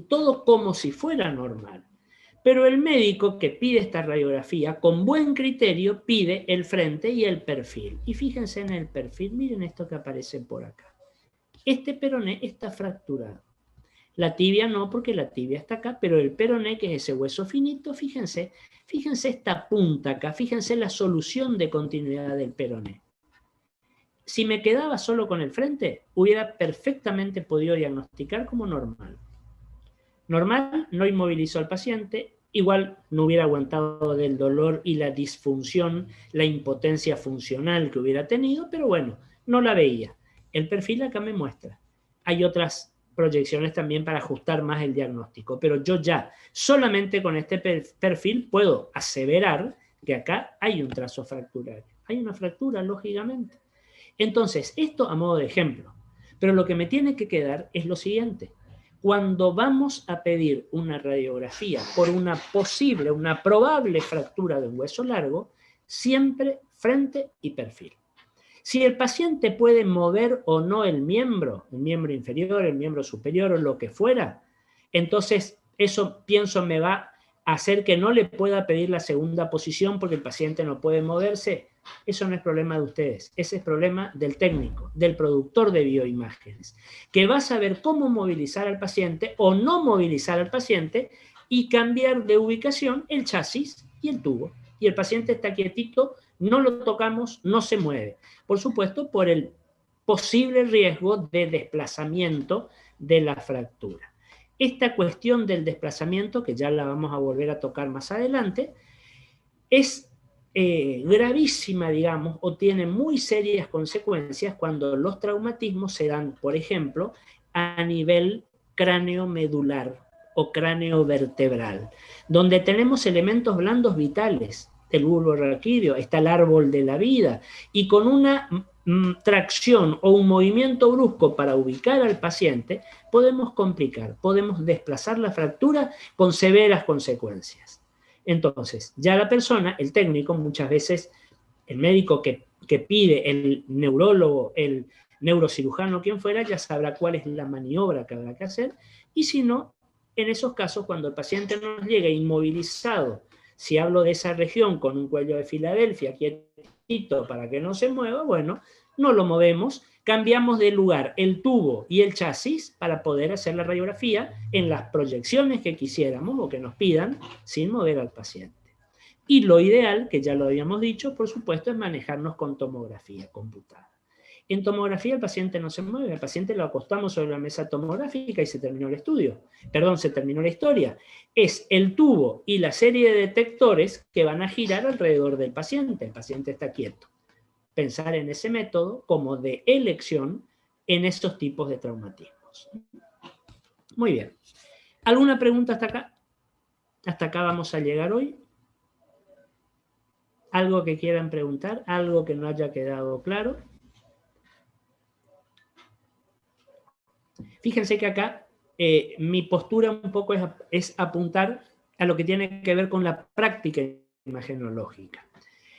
todo como si fuera normal. Pero el médico que pide esta radiografía, con buen criterio, pide el frente y el perfil. Y fíjense en el perfil, miren esto que aparece por acá. Este peroné está fracturado. La tibia no, porque la tibia está acá, pero el peroné, que es ese hueso finito, fíjense esta punta acá, fíjense la solución de continuidad del peroné. Si me quedaba solo con el frente, hubiera perfectamente podido diagnosticar como normal. Normal, no inmovilizó al paciente, igual no hubiera aguantado del dolor y la disfunción, la impotencia funcional que hubiera tenido, pero bueno, no la veía. El perfil acá me muestra. Hay otras proyecciones también para ajustar más el diagnóstico, pero yo ya solamente con este perfil puedo aseverar que acá hay un trazo fracturario. Hay una fractura, lógicamente. Entonces, esto a modo de ejemplo. Pero lo que me tiene que quedar es lo siguiente. Cuando vamos a pedir una radiografía por una posible, una probable fractura de un hueso largo, siempre frente y perfil. Si el paciente puede mover o no el miembro inferior, el miembro superior o lo que fuera, entonces eso pienso me va a hacer que no le pueda pedir la segunda posición porque el paciente no puede moverse. Eso no es problema de ustedes, ese es problema del técnico, del productor de bioimágenes, que va a saber cómo movilizar al paciente o no movilizar al paciente y cambiar de ubicación el chasis y el tubo. Y el paciente está quietito, no lo tocamos, no se mueve. Por supuesto, por el posible riesgo de desplazamiento de la fractura. Esta cuestión del desplazamiento, que ya la vamos a volver a tocar más adelante, es gravísima, digamos, o tiene muy serias consecuencias cuando los traumatismos se dan, por ejemplo, a nivel cráneo-medular o cráneo-vertebral, donde tenemos elementos blandos vitales, el bulbo raquídeo, está el árbol de la vida, y con una tracción o un movimiento brusco para ubicar al paciente, podemos complicar, podemos desplazar la fractura con severas consecuencias. Entonces, ya la persona, el técnico, muchas veces el médico que pide, el neurólogo, el neurocirujano, quien fuera, ya sabrá cuál es la maniobra que habrá que hacer, y si no, en esos casos, cuando el paciente nos llega inmovilizado, si hablo de esa región con un cuello de Filadelfia, quietito para que no se mueva, bueno, no lo movemos, cambiamos de lugar el tubo y el chasis para poder hacer la radiografía en las proyecciones que quisiéramos o que nos pidan sin mover al paciente. Y lo ideal, que ya lo habíamos dicho, por supuesto, es manejarnos con tomografía computada. En tomografía el paciente no se mueve, al paciente lo acostamos sobre la mesa tomográfica y se terminó el estudio. Perdón, se terminó la historia. Es el tubo y la serie de detectores que van a girar alrededor del paciente. El paciente está quieto. Pensar en ese método como de elección en estos tipos de traumatismos. Muy bien. ¿Alguna pregunta hasta acá? Hasta acá vamos a llegar hoy. ¿Algo que quieran preguntar? ¿Algo que no haya quedado claro? Fíjense que acá mi postura un poco es apuntar a lo que tiene que ver con la práctica imagenológica.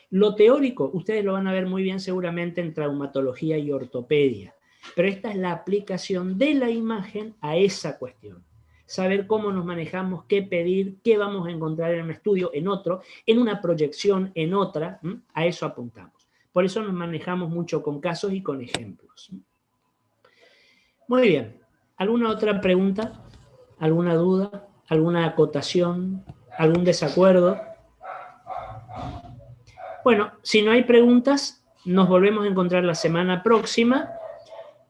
Lo teórico, ustedes lo van a ver muy bien seguramente en traumatología y ortopedia, pero esta es la aplicación de la imagen a esa cuestión. Saber cómo nos manejamos, qué pedir, qué vamos a encontrar en un estudio, en otro, en una proyección, en otra, a eso apuntamos. Por eso nos manejamos mucho con casos y con ejemplos. Muy bien. ¿Alguna otra pregunta? ¿Alguna duda? ¿Alguna acotación? ¿Algún desacuerdo? Bueno, si no hay preguntas, nos volvemos a encontrar la semana próxima.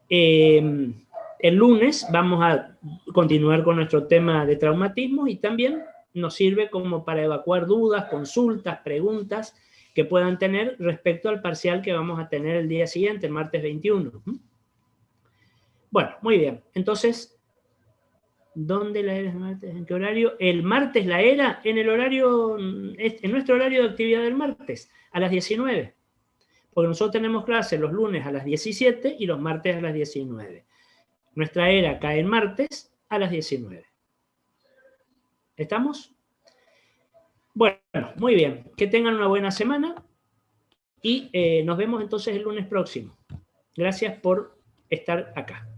El lunes vamos a continuar con nuestro tema de traumatismo y también nos sirve como para evacuar dudas, consultas, preguntas que puedan tener respecto al parcial que vamos a tener el día siguiente, el martes 21. Bueno, muy bien. Entonces, ¿dónde la era el martes? ¿En qué horario? El martes la era en nuestro horario de actividad del martes, a las 19. Porque nosotros tenemos clases los lunes a las 17 y los martes a las 19. Nuestra era cae el martes a las 19. ¿Estamos? Bueno, muy bien. Que tengan una buena semana y nos vemos entonces el lunes próximo. Gracias por estar acá.